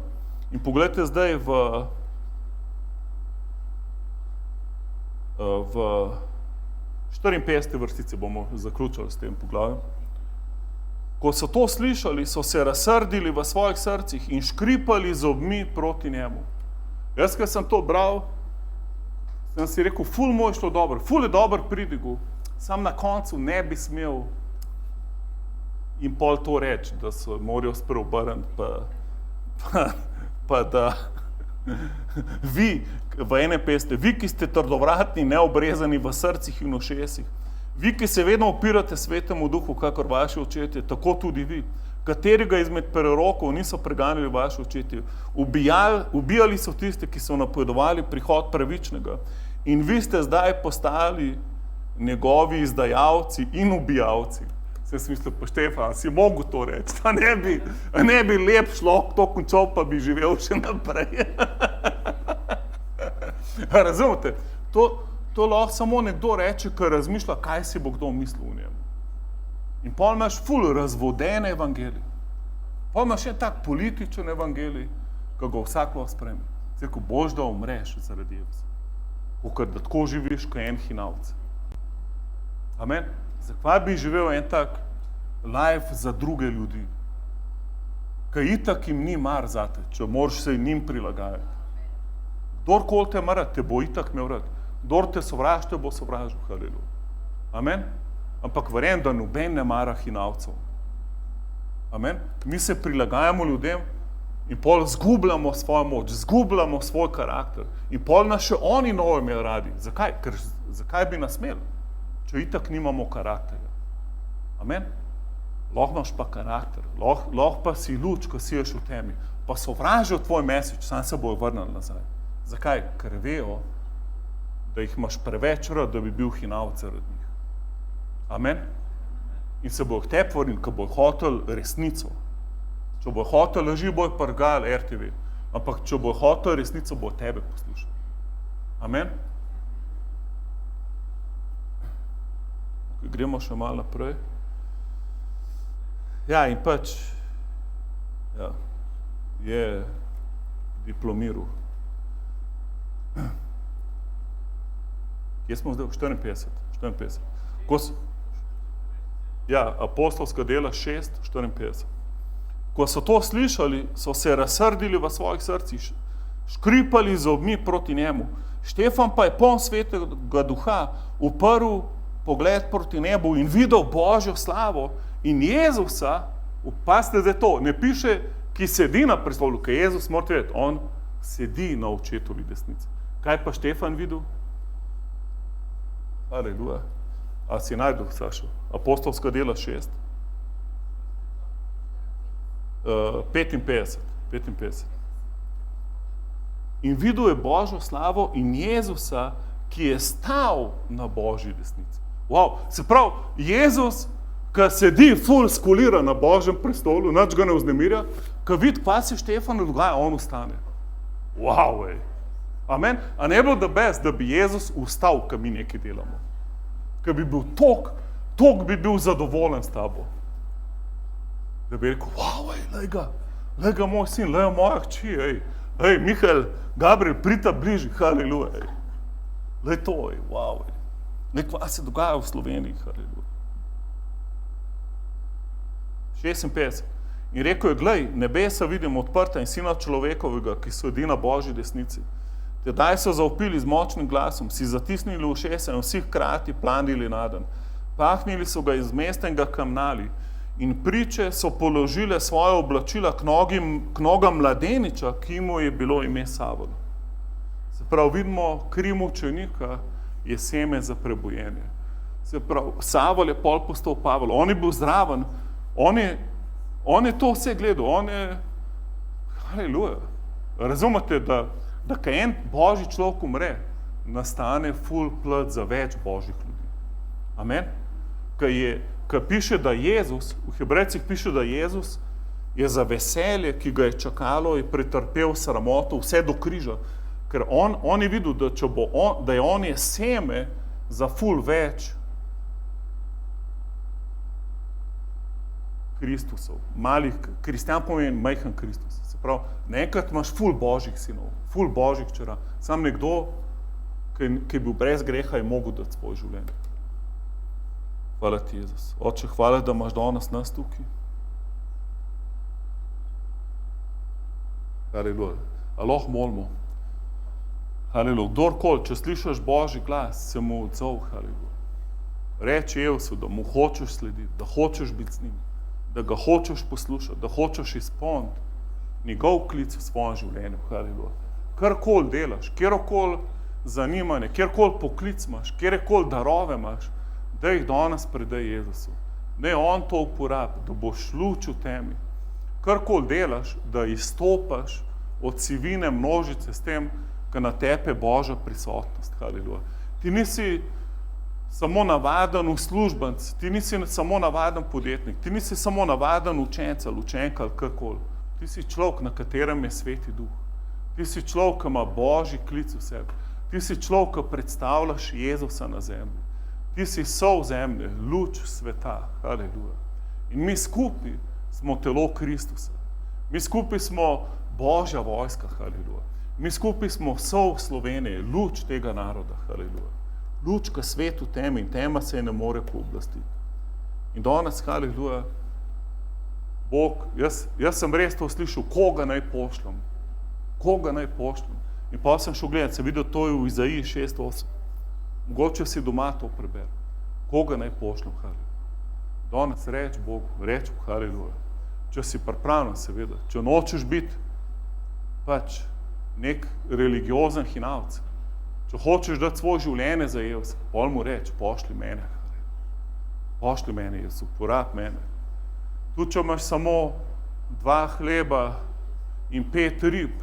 E: In pogledajte zdaj v 54. vrstici bomo zaključili s tem poglavjem. Ko so to slišali, so se razsrdili v svojih srcih in škripali zobmi proti njemu. Jaz, ko sem to bral, sem si rekel, ful mu je šlo dobro, ful je dober pridigu, sam na koncu ne bi smel in pol to reči, da se morajo spreobrniti, pa da Vi, v enem pesmi, vi, ki ste trdovratni, neobrezani v srcih in ušesih, vi, ki se vedno opirate svetemu duhu, kakor vaši očetje, tako tudi vi, katerega izmed prerokov niso preganjali vaši očetje. Ubijali so tiste, ki so napovedovali prihod pravičnega. In vi ste zdaj postali njegovi izdajalci in ubijalci. Sem si mislil, pa Štefan, si mogel to reči, ne bi lep človek to končal, pa bi živel še naprej. Razumete? To lahko samo nekdo reče, ker razmišlja, kaj si bo kdo mislil v njemu. In pol imaš ful razvoden evangelij. Pol imaš en tak političen evangelij, ki ga vsak lahko sprejme. Zdaj, ko boš da umreš zaradi Jezusa. Ker da tako živiš, kot en hinavc. Amen? Zakaj bi živel en tak life za druge ljudi? Kaj itak jim ni mar zate, če moraš se njim prilagajati. Kdorkoli te mara, te bo itak imel rad. Kdor te sovraž, te bo sovražil. Haleluja. Amen? Ampak verjamem, da noben ne mara hinavcev. Amen? Mi se prilagajamo ljudem in pol zgubljamo svojo moč, zgubljamo svoj karakter. In pol nas še oni novo imeli radi. Zakaj? Ker zakaj bi nas imeli, če itak nimamo karakterja? Amen? Lahko imaš pa karakter, lahko pa si luč, ko siješ v temi, pa sovražijo tvoj mesič, sam se bojo vrnili nazaj. Zakaj? Ker vejo, da jih imaš preveč rad, da bi bil hinavc zaradi njih. Amen? In se bojo k tebi vrnili, ko bojo hoteli resnico. Če bojo hoteli laži, bojo prgali RTV. Ampak če bojo hoteli resnico, bojo tebe poslušali. Amen? Gremo še malo naprej. Ja, in pač je diplomiral. Kje smo zdaj? 54. Apostolska dela 6:54. Ko so to slišali, so se razsrdili v svojih srcih, škripali z zobmi proti njemu. Štefan pa je poln svetega duha uprl pogled proti nebu in videl Božjo slavo in Jezusa, pazite zdaj to, ne piše, ki sedi na prestolu, ker Jezus, morate vedeti, on sedi na očetovi desnici. Kaj pa Štefan videl? Aleluja. A si najdel, Sašo? Apostolska dela 6. 55. In videl je Božjo slavo in Jezusa, ki je stal na Božji desnici. Wow, se pravi, Jezus, ki sedi ful skulira na Božjem prestolu, nič ga ne vznemirja, ki vidi, kaj se Štefanu dogaja, on ustane. Wow, ej. Amen? A ne bilo da best, da bi Jezus ustal, ko mi nekaj delamo? Ki bi bil tok bi bil zadovoljen s tabo. Da bi rekel, wow, ej, lej ga moj sin, lej moja hči, ej, Mihael, Gabriel, prita bližji, haleluja, ej. Lej to, ej, wow, ej. Lej, kva se dogaja v Sloveniji, haleluja. 56. In rekel je, glej, nebesa vidim odprta in sina človekovega, ki sedi na Božji desnici. Tedaj so zaupili z močnim glasom, si zatisnili ušesa in vsi hkrati planili naden. Pahnili so ga iz mesta in ga kamnali. In priče so položile svoje oblačila k nogam mladeniča, ki mu je bilo ime Savol. Se pravi, vidimo, kri mučenika je seme za prebojenje. Se pravi, Savol je pol postal Pavel, on je bil zraven, on je to vse gledal, on je, haleluja. Razumete, da kaj en Božji človek umre, nastane ful plat za več Božjih ljudi. Amen? Kaj piše, da Jezus, v Hebrejcih piše, da Jezus je za veselje, ki ga je čakalo, je pretrpel sramoto vse do križa. Ker on je videl, da on je seme za ful več Kristusov. Malih, kristjan pomeni majhen Kristus. Se pravi, nekrat imaš ful Božjih sinov, ful Božjih čera. Sam nekdo, ki je bil brez greha, je mogel dati svoje življenje. Hvala ti, Jezus. Oče, hvala, da imaš danes nas tukaj. Haleluja. A lahko molimo. Haleluja. Kdorkoli, če slišaš Božji glas, se mu odzov. Haleluja. Reči Jezusu, da mu hočeš slediti, da hočeš biti z njim, da ga hočeš poslušati, da hočeš izpolniti njegov klic v svojem življenju. Haleluja. karkoli delaš, kjerokoli zanimanje, kjerkoli poklic imaš, kjerkoli darove imaš, da jih danes predaj Jezusu. Ne on to uporabi, da boš luč v temi. Karkoli delaš, da izstopaš od sivine množice s tem, ko na tepe Božja prisotnost. Haleluja. Ti nisi samo navaden uslužbenc, ti nisi samo navaden podjetnik, ti nisi samo navaden učenec ali učenka ali karkoli. Ti si človek, na katerem je Sveti Duh. Ti si človek, ki ima Božji klic v sebi. Ti si človek, ki predstavljaš Jezusa na zemlji. Ti si sol zemlje, luč sveta. Haleluja. In mi skupaj smo telo Kristusa. Mi skupaj smo Božja vojska. Haleluja. Mi skupaj smo sol Slovenije, luč tega naroda. Haleluja. Luč, ki svetu temi in tema se ne more pooblastiti. In danes, haleluja, Bog, jaz sem res to slišal, koga naj pošljem. Koga naj pošljem. In pa sem šel gledati, sem videl, to je v Izaiji 6:8. Mogoče si doma to preber. Koga naj pošljem, haleluja. Danes reč Bogu, reč mu, haleluja. Če si pripravljen, seveda. Če nočeš biti pač nek religiozen hinavc, če hočeš dati svoje življenje za Jezusa, pol mu reč, pošli mene, haleluja. Pošli mene, Jezus, uporab mene. Tudi če imaš samo 2 hleba in 5 rib,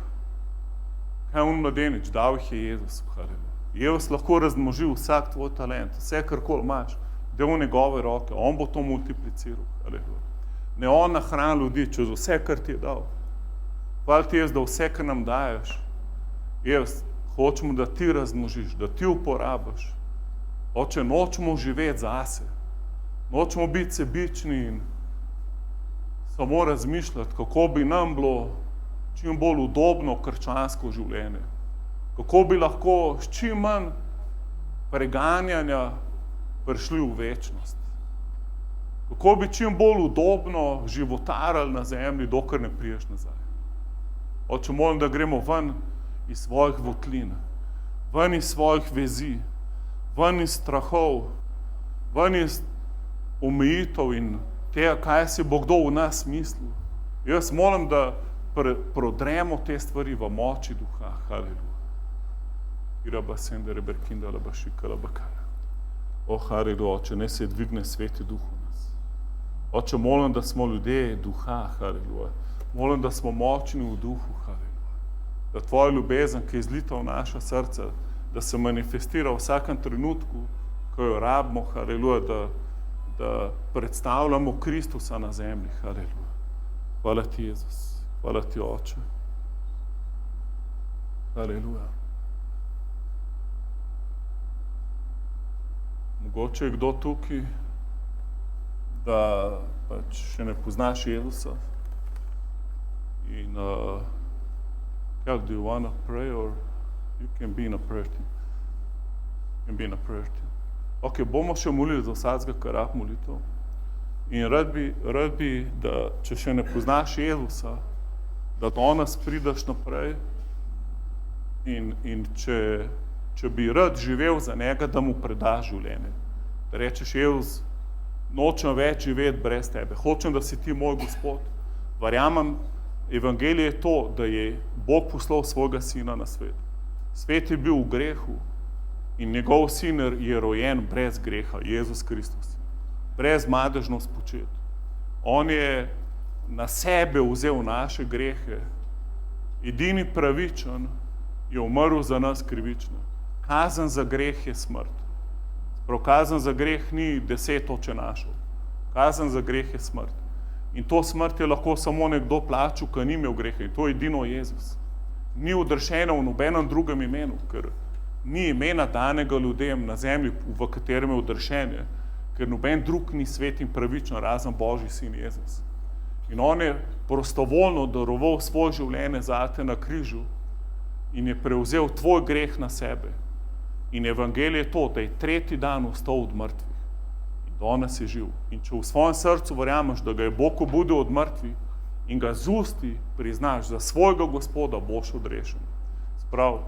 E: kaj on mladenič, dal jih je Jezus, haleluja. Jezus lahko razmnoži vsak tvoj talent, vse karkoli imaš, da v njegove roke, on bo to multipliciral, haleluja. Ne on nahrani ljudi čez vse, kar ti je dal. Hvala ti Jezus, da vse, kar nam daješ, Jezus, hočemo, da ti razmnožiš, da ti uporabiš. Oče, nočemo živeti zase, nočemo biti sebični in samo razmišljati, kako bi nam bilo čim bolj udobno krščansko življenje. Kako bi lahko s čim manj preganjanja prišli v večnost. Kako bi čim bolj udobno životarili na zemlji, dokler ne priješ nazaj. Oče, molim, da gremo ven iz svojih votlin, ven iz svojih vezi, ven iz strahov, ven iz omejitev in tega, kaj si bo kdo v nas mislil. Jaz molim, da prodremo te stvari v moči duha. Haleluja. Iraba sende reberkinda laba šika laba kala. O, haleluja, Oče, ne se dvigne Sveti Duh v nas. Oče, molim, da smo ljudje duha, haleluja. Molim, da smo močni v duhu, haleluja. Da tvoja ljubezen, ki je zlita v naša srca, da se manifestira v vsakem trenutku, ko jo rabimo, haleluja, da predstavljamo Kristusa na zemlji, haleluja. Hvala ti, Jezus. Hvala ti, Oče. Haleluja. Mogoče je kdo tukaj, da pač še ne poznaš Jezusa. In do you want to pray or you can be in a prayer team? You can be in a prayer team. Ok, bomo še molili za vsakega, kar rab molitev. In rad bi, da če še ne poznaš Jezusa, da danes prideš naprej in če bi rad živel za njega, da mu predaš življenje. Da rečeš, Jezus, nočem več živeti brez tebe. Hočem, da si ti moj Gospod. Verjamem, evangelije je to, da je Bog poslal svojega sina na svet. Svet je bil v grehu in njegov sin je rojen brez greha, Jezus Kristus. Brez madežno spočet. On je na sebe vzel naše grehe. Edini pravičen je umrl za nas krivično. Kazen za greh je smrt. Prav kazen za greh ni 10 očenašev. Kazen za greh je smrt. In to smrt je lahko samo nekdo plačal, ki ni imel greha. In to je edino Jezus. Ni odrešeno v nobenem drugem imenu, ker ni imena danega ljudem na zemlji, v katerem je odrešenje, ker noben drug ni svet in pravičen, razen Božji sin Jezus. In on je prostovoljno daroval svoje življenje zate na križu in je prevzel tvoj greh na sebe. In evangelije je to, da je 3. dan vstal od mrtvih. In danes je živ. In če v svojem srcu verjameš, da ga je Bog obudil od mrtvih in ga z usti priznaš za svojega Gospoda, boš odrešen. Sprav,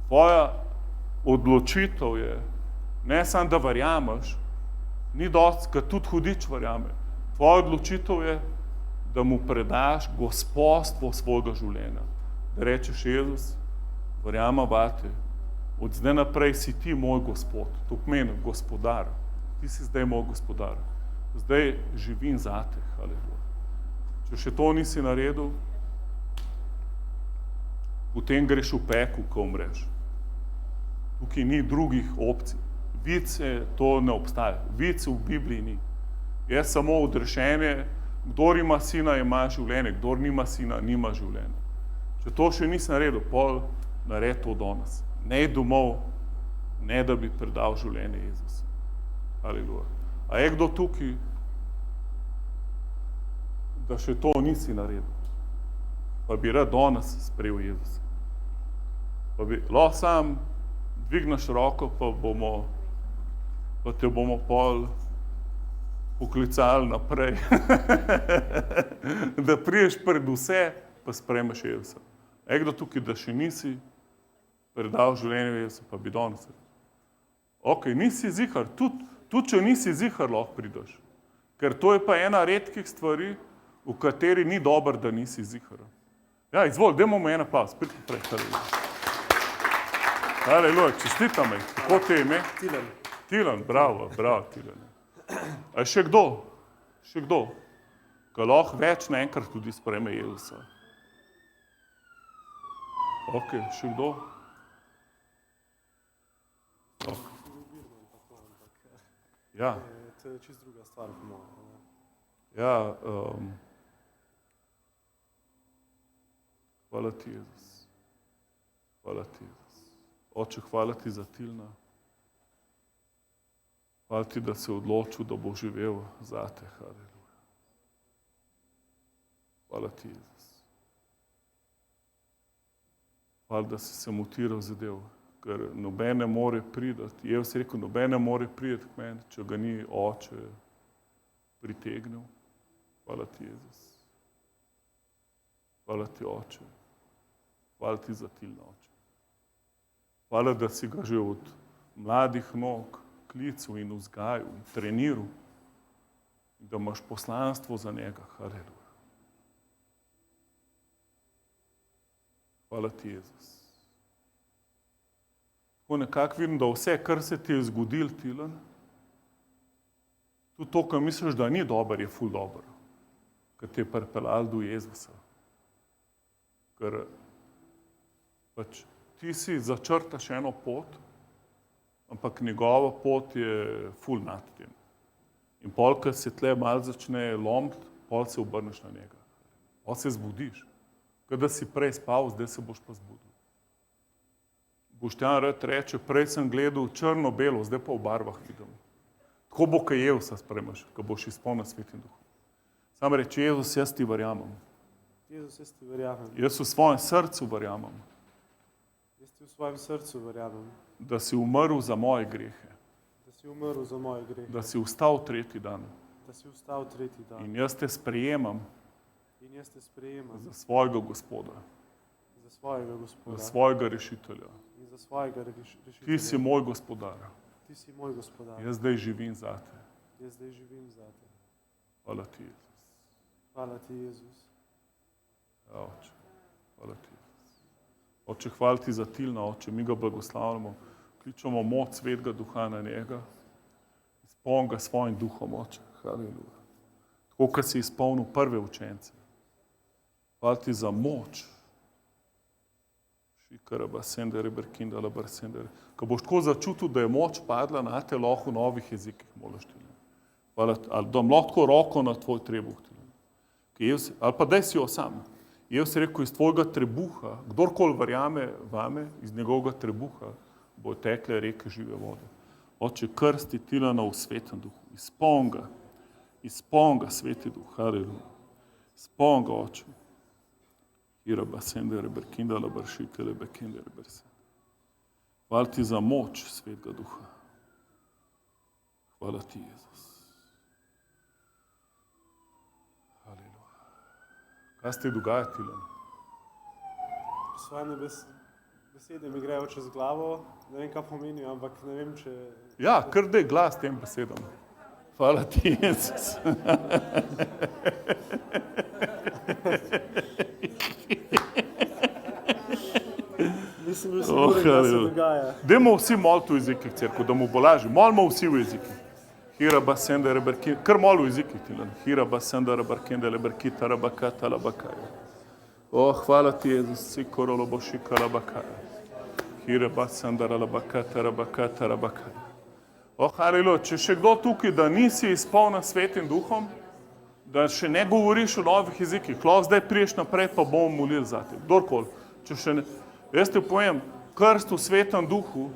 E: tvoja odločitev je, ne samo da verjameš, ni dosti, kad tudi hudič verjame. Tvoja odločitev je, da mu predaš gospodstvo svojega življenja. Da rečeš, Jezus, verjamem vate. Od zdaj naprej si ti moj Gospod, to pomeni gospodar. Ti si zdaj moj gospodar. Zdaj živim zate, haleluja. Če še to nisi naredil, potem greš v pekel, ko umreš. Tukaj ni drugih opcij. Vice to ne obstaja. Vice v Bibliji ni. Je samo odrešenje, kdor ima sina, ima življenje, kdor nima sina, nima življenja. Če to še nisi naredil, pol naredi to danes. Ne domov, ne da bi predal življenje Jezusu. Haleluja. A je kdo tukaj, da še to nisi naredil? Pa bi rad danes sprejel Jezusa. Pa bi lahko sam dvigneš roko, pa te bomo pol poklicali naprej, da priješ pred vse, pa sprejmeš Jezusa. Je kdo tukaj, da še nisi predal življenje Jezusa, pa bi danes. Ok, nisi zihar, tudi če nisi zihar, lahko prideš. Ker to je pa ena redkih stvari, v kateri ni dober, da nisi zihar. Ja, izvoli, dajmo mu en aplavz, prid naprej. Haleluja, čestitam me. Kako te ime?
F: Tilen.
E: Tilen, bravo, Tilen. A še kdo? Še kdo? Ko lahko več naenkrat tudi sprejme Jezusa. Ok, še kdo? Ok. Ja.
F: To je čisto druga stvar po mojem.
E: Ja, hvala ti, Jezus. Hvala ti, Jezus. Oče, hvala ti za Tilna. Hvala ti, da se odločil, da bo živel zate. Haleluja. Hvala ti, Jezus. Hvala, da si se motiral zadev, ker noben ne more priti. Jezus je rekel, noben ne more priti k meni, če ga ni oče pritegnil. Hvala ti, Jezus. Hvala ti, oče. Hvala ti za Tilna, oče. Hvala, da si ga že od mladih nog klical in vzgajal in treniral in da imaš poslanstvo za njega. Haleluja. Hvala ti, Jezus. Tako nekako vidim, da vse, kar se ti je zgodil, Tilen, tudi to, kar misliš, da ni dober, je ful dober, ker te je pripeljal do Jezusa. Ker pač ti si začrtaš eno pot, ampak njegova pot je ful nad tem. In pol, ko se tle malo začne lomiti, pol se obrneš na njega. Pol se zbudiš. Kada si prej spal, zdaj se boš pa zbudil. Boštjan rad reče, prej sem gledal črno-belo, zdaj pa v barvah vidim. Tako bo, ko Jezusa sprejmeš, ko boš izpolnjen Svetim Duhom. Sam reče, Jezus, jaz ti verjamem.
F: Jezus, jaz ti verjamem.
E: Jaz v svojem srcu verjamem.
F: Jaz ti v svojem srcu verjamem.
E: Da si umrl za moje grehe.
F: Da si umrl za moje grehe.
E: Da si vstal tretji dan.
F: Da si vstal tretji dan.
E: In jaz te sprejemam.
F: In jaz te sprejemam.
E: Za svojega Gospoda.
F: Za svojega Gospoda.
E: Za svojega rešitelja.
F: In za svojega rešitelja.
E: Ti si moj gospodar.
F: Ti si moj gospodar.
E: Jaz zdaj živim zate.
F: Jaz zdaj živim zate.
E: Hvala ti, Jezus.
F: Hvala ti, Jezus.
E: Ja, oče. Hvala ti. Oče, hvala ti za Tilna, oče, mi ga blagoslavljamo, kličemo moč Svetega Duha na njega, izpolni ga svojim duhom, oče, haleluja. Tako, kot si izpolnil prve učence. Hvala ti za moč. Šikaraba, sendere, berkindala, barsendere. Ko boš tako začutil, da je moč padla na te, lahko v novih jezikih moliš Tilna. Hvala ti, ali da lahko roko na tvoj trebuh Tilna. Ali pa daj si jo sam. Jezus je rekel, iz tvojega trebuha, kdorkoli verjame vame, iz njegovega trebuha bo tekle reke žive vode. Oče, krsti Tilana v Svetem Duhu. Izpolni ga Sveti Duh, haleluja. Izpolni ga, oče. Iraba sendere berkindala baršitele bekindere bersende. Hvala ti za moč Svetega Duha. Hvala ti, Jezus. Kaj se ti dogaja, Tilen?
F: Svoje besede mi grejo čez glavo, ne vem, kaj pomenijo, ampak ne vem, če...
E: Ja, kar daj glas tem besedam. Hvala ti, Jezus.
F: Nisem bil govorim, da se dogaja.
E: Dajmo vsi moliti v jezikih, cerkev, da mu bo lažje. Molimo vsi v jezikih. Hira basenda reberki, kar moli v jezikih, Tilan. Hira basenda reberkende leberkita rabakata labakaja. Hvala ti, Jezus, si korolo bošika labakaja. Hira basenda rabakata rabakaja. Haleluja, če še kdo tukaj, da nisi izpolnjen Svetim Duhom, da še ne govoriš v novih jezikih, lahko zdaj priješ naprej, pa bomo molili za te. Kdorkoli. Če še ne, jaz ti povem, krst v Svetem Duhu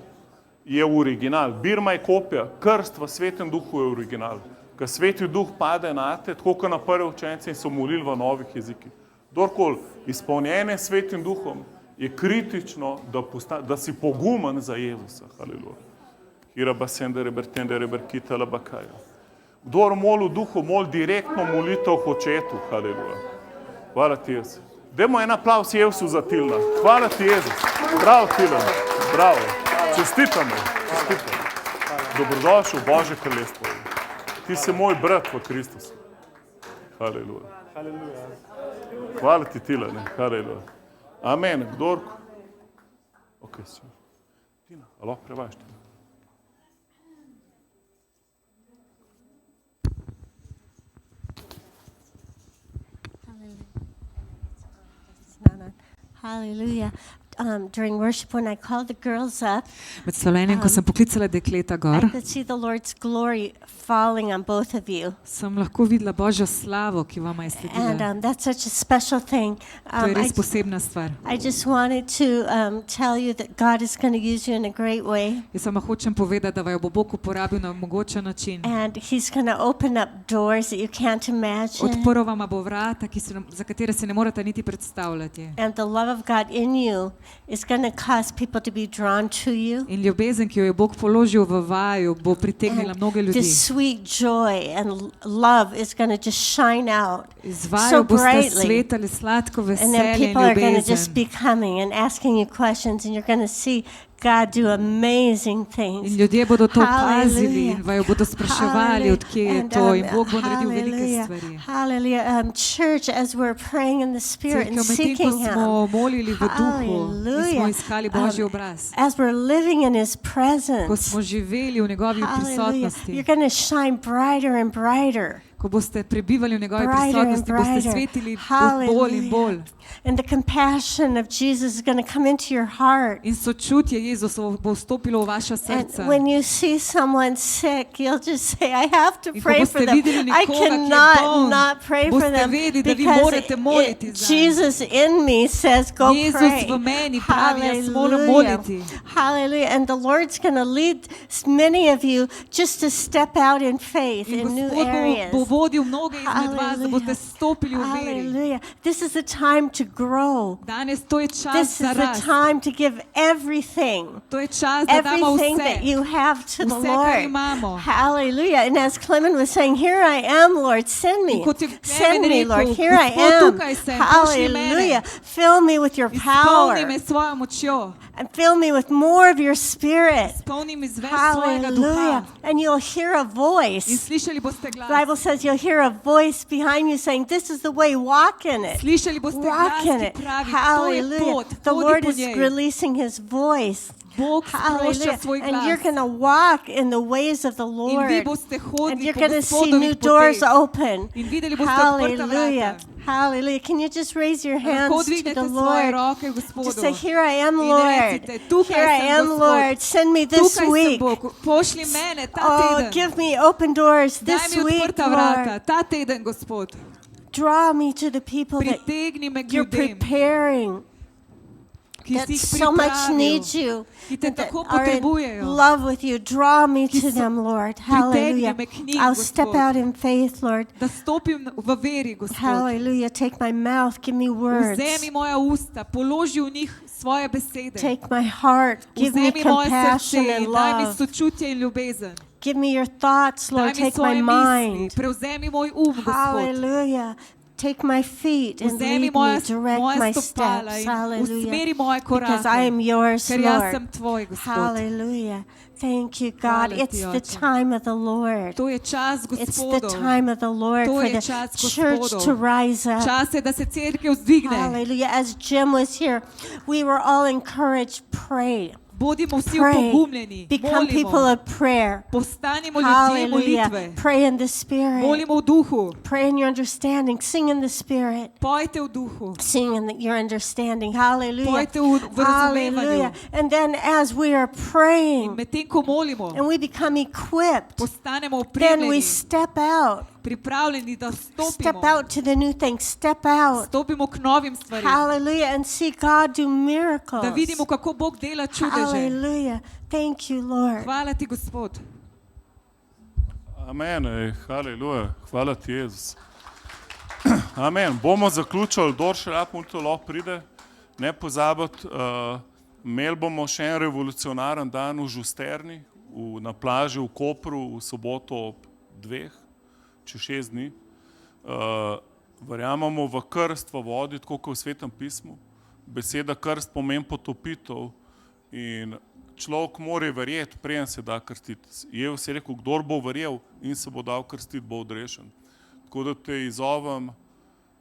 E: je original. Birma je kopija, krst v Svetem Duhu je original. Ker Sveti Duh pade na te, tako kot na prve učence in so molili v novih jezikih. Kdorkoli, izpolnjenje s Svetim Duhom je kritično, da si pogumen za Jezusa. Haleluja. Hira basende rebertende reberkita labakaja. Kdor moli v Duhu, moli direktno molitev k Očetu. Haleluja. Hvala ti, Jezus. Dajmo en aplavz Jezusu za Tilna. Hvala ti, Jezus. Bravo, Tilan. Bravo. Čestitamo. Dobrodošel v Božje kraljestvo. Ti si moj brat v Kristusu. Haleluja. Hvala ti, Tilan. Haleluja. Amen. Kdor? Ok, si. Tina, alo, prevaš ti.
B: Hallelujah. During worship, when I called the girls up,
A: Med slavljenjem, ko sem poklicala dekleta
B: I
A: gor,
B: could see the Lord's glory falling on both of you.
A: sem lahko videla Božjo slavo, ki vama je
B: And
A: sledila.
B: that's such a special thing.
A: To je res posebna stvar.
B: I just wanted to tell you that God is going to use you in a great way.
A: Jaz sama hočem povedati, da vaju bo Bog uporabil na mogočen način.
B: And He's going to open up doors that you can't imagine.
A: Odprl vama bo vrata, za katere se ne morete niti predstavljati.
B: And the love of God in you is going to cause people to be drawn to you.
A: In ljubezen, ki jo je Bog položil v vaju, bo pritegnila mnoge
B: And
A: ljudi.
B: this sweet joy and love is going to just shine out
A: Iz
B: so
A: vaju boste
B: brightly.
A: svetali sladko
B: And then
A: veselje in
B: people are going to just
A: ljubezen.
B: be coming and asking you questions, and you're going to see God do amazing things.
A: In ljudje bodo to
B: Hallelujah.
A: pazili in vaju bodo spraševali, odkje je
B: And,
A: to. In Bog bo naredil velike
B: hallelujah,
A: stvari.
B: hallelujah. Church, as we're praying in the Spirit and
A: Cerkev, medtem ko
B: seeking
A: smo
B: Him,
A: molili v duhu in smo
B: hallelujah.
A: iskali Božji obraz,
B: As we're living in His
A: ko
B: presence,
A: smo živeli v njegovi
B: hallelujah, you're
A: prisotnosti,
B: going to shine brighter and brighter.
A: ko boste prebivali v njegovi
B: Brighter and
A: prisotnosti, boste
B: brighter.
A: svetili bolj in bolj.
B: And the compassion of Jesus is going to come into your heart.
A: In sočutje Jezusovo bo vstopilo v vaša
B: And
A: srca.
B: when you see someone sick, you'll just say, I have to
A: In ko
B: pray for
A: boste
B: them.
A: videli
B: I
A: nekoga, ki je
B: cannot
A: boln,
B: not pray for
A: boste
B: them
A: vedeli, da vi
B: because
A: morate moliti zanj.
B: Jesus in me says, go
A: Jezus
B: pray.
A: v meni pravi, jaz moram
B: Hallelujah.
A: moliti.
B: Hallelujah. And the Lord's going to lead many of you just to step out in faith
A: In
B: in new
A: Gospod bo
B: areas.
A: vodil mnoge izmed vas, da boste stopili v veri.
B: Hallelujah. This is the time to grow.
A: Danes to je čas
B: This
A: za
B: is the
A: rast.
B: time to give everything.
A: To je čas, da damo
B: Everything that
A: vse.
B: you have to the
A: Vse, kar
B: Lord.
A: imamo.
B: Hallelujah. And as Clement was saying, here I am, Lord, send me.
A: In kot je
B: Send
A: Klemen
B: me, Lord.
A: rekel,
B: Here I
A: Gospod,
B: am.
A: tukaj sem, pošlji mene.
B: Hallelujah. Fill me with your
A: Izpolni me
B: power
A: s svojo močjo.
B: and fill me with more of your spirit.
A: Izpolni mi z več svojega
B: Hallelujah.
A: duha.
B: And you'll hear a
A: In
B: voice.
A: slišali boste
B: The
A: glas.
B: Bible says you'll hear a voice behind you saying, this is the way, walk in it.
A: Slišali boste glas,
B: Walk in
A: ki
B: it.
A: pravi, to je
B: Hallelujah.
A: pot,
B: The
A: hodi
B: Lord
A: po
B: is
A: njej.
B: releasing His voice.
A: Bog sprošča
B: Hallelujah.
A: svoj
B: And you're
A: glas.
B: going to walk in the ways of the
A: In vi
B: Lord.
A: boste
B: And
A: hodili
B: you're
A: po
B: going to see
A: Gospodovih
B: new doors
A: poteh.
B: open.
A: In videli boste odprta
B: Hallelujah.
A: vrata.
B: Hallelujah. Can you just raise your
A: Lahko
B: hands to
A: dvignete
B: the
A: svoje
B: Lord?
A: roke
B: Just say,
A: Gospodu.
B: here I am,
A: In
B: Lord.
A: recite, tukaj
B: Here I
A: sem,
B: am,
A: Gospod.
B: Lord. Send me this
A: Tukaj sem
B: week.
A: Bog, pošlji mene ta
B: Oh,
A: teden.
B: give me open doors
A: Daj
B: this
A: mi
B: week,
A: odprta vrata,
B: Lord.
A: ta teden, Gospod.
B: Draw me to the people that
A: Pritegni me k
B: you're
A: ljudem,
B: preparing,
A: ki
B: that
A: si jih
B: so much need
A: pripravil,
B: you,
A: ki te
B: and that
A: tako
B: are in
A: potrebujejo.
B: love with you. Draw me
A: Ki
B: to
A: so-
B: them, Lord.
A: pritegni
B: Hallelujah.
A: me k njim,
B: I'll step
A: Gospod.
B: out in faith, Lord.
A: Da stopim v veri, Gospod.
B: Hallelujah. Take my mouth, give me words.
A: Vzemi moja usta, položi v njih svoje besede.
B: Take my heart, give me
A: Vzemi moje
B: compassion
A: srce
B: and
A: in daj mi
B: love.
A: sočutje in ljubezen.
B: Give me your thoughts,
A: Daj
B: Lord.
A: mi
B: Take my
A: svoje misli,
B: mind.
A: prevzemi moj Gospod.
B: Hallelujah. take my feet and
A: Vzemi
B: lead me, direct my
A: moja stopala
B: steps.
A: in
B: Hallelujah.
A: usmeri moje
B: Because I
A: korake,
B: am yours,
A: ker jaz
B: Lord.
A: sem tvoj, Gospod.
B: Hallelujah. Thank you, God.
A: Hvala ti,
B: It's the
A: Oče.
B: time of the Lord.
A: To je čas
B: It's the
A: Gospodov.
B: time of the Lord
A: To
B: for
A: je
B: the
A: čas
B: church
A: Gospodov.
B: to rise up.
A: Čas je, da se cerkev zdigne.
B: Hallelujah. As Jim was here, we were all encouraged, pray.
A: Bodimo vsi
B: Pray.
A: opogumljeni,
B: Become people
A: molimo,
B: of prayer.
A: postanimo ljudje molitve,
B: Hallelujah. Pray in the Spirit.
A: molimo v duhu,
B: Pray in your understanding. Sing in the Spirit.
A: pojte v duhu,
B: Sing in your understanding. Hallelujah.
A: pojte v razumevanju.
B: Hallelujah. And then as we are praying
A: Medtem ko molimo,
B: and we become equipped,
A: postanemo
B: then we
A: opremljeni,
B: step out.
A: pripravljeni, da
B: Step
A: stopimo,
B: out to the new thing. Step out.
A: stopimo k novim stvarem,
B: Hallelujah. And see God do
A: da
B: miracles.
A: vidimo, kako Bog dela čudeže.
B: Hallelujah. Thank you, Lord.
A: Hvala ti, Gospod.
E: Amen, haleluja, hvala ti, Jezus. Amen, bomo zaključili, kdor še lahko lahko pride, ne pozabiti, imeli bomo še en revolucionaren dan v Žusterni, na plaži v Kopru v soboto ob 2, čez 6 dni. Verjamemo v krst, v vodi, tako kot v Svetem pismu. Beseda krst pomeni potopitev in človek mora verjeti, preden se da krstiti. Jezus je rekel, kdor bo verjel in se bo dal krstiti, bo odrešen. Tako da te izzovem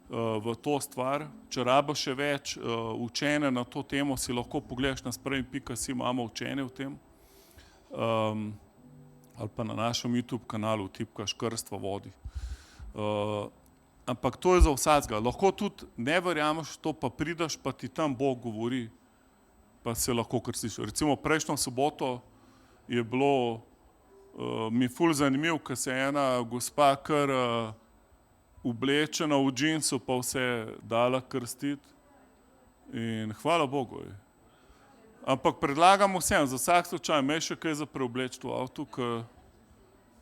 E: v to stvar. Če rabiš še več učenja na to temo, si lahko pogledaš na spremi.si, imamo učenje o tem. Ali pa na našem YouTube kanalu tipkaš krst v vodi. Ampak to je za vsakega. Lahko tudi ne verjameš to, pa prideš, pa ti tam Bog govori, pa se lahko krstiš. Recimo prejšnjo soboto je bilo mi ful zanimiv, ker se je ena gospa kar oblečena v džinsu, pa vse dala krstiti. In hvala Bogu. Ampak predlagam vsem, za vsak slučaj, imej še kaj za preobleči v avtu, ker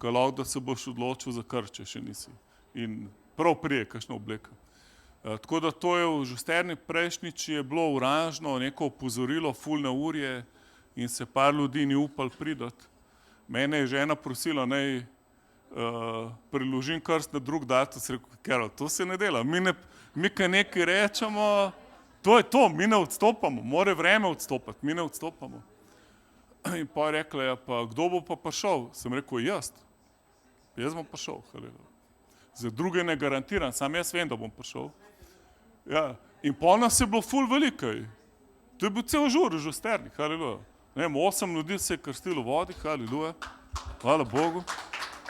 E: lahko, da se boš odločil za krst, če še nisi. In prav prije, kakšna obleka. Tako da to je v Žusterni prejšnjič je bilo oranžno, neko opozorilo, ful neurje in se par ljudi ni upal pridati. Mene je žena prosila, naj priložim krst na drug datum, sem rekel, Karol, to se ne dela. Mi kaj nekaj rečemo, to je to, mi ne odstopamo, mora vreme odstopati, mi ne odstopamo. In pa je rekla, ja, pa kdo bo pa prišel? Sem rekel, jaz bom prišel. Za druge ne garantiram, sam jaz vem, da bom prišel. Ja. In pa nas je bilo ful velikaj. To je bil cel žur v Žusterni, haleluja. 8 ljudi se je krstilo v vodi, haleluja. Hvala Bogu.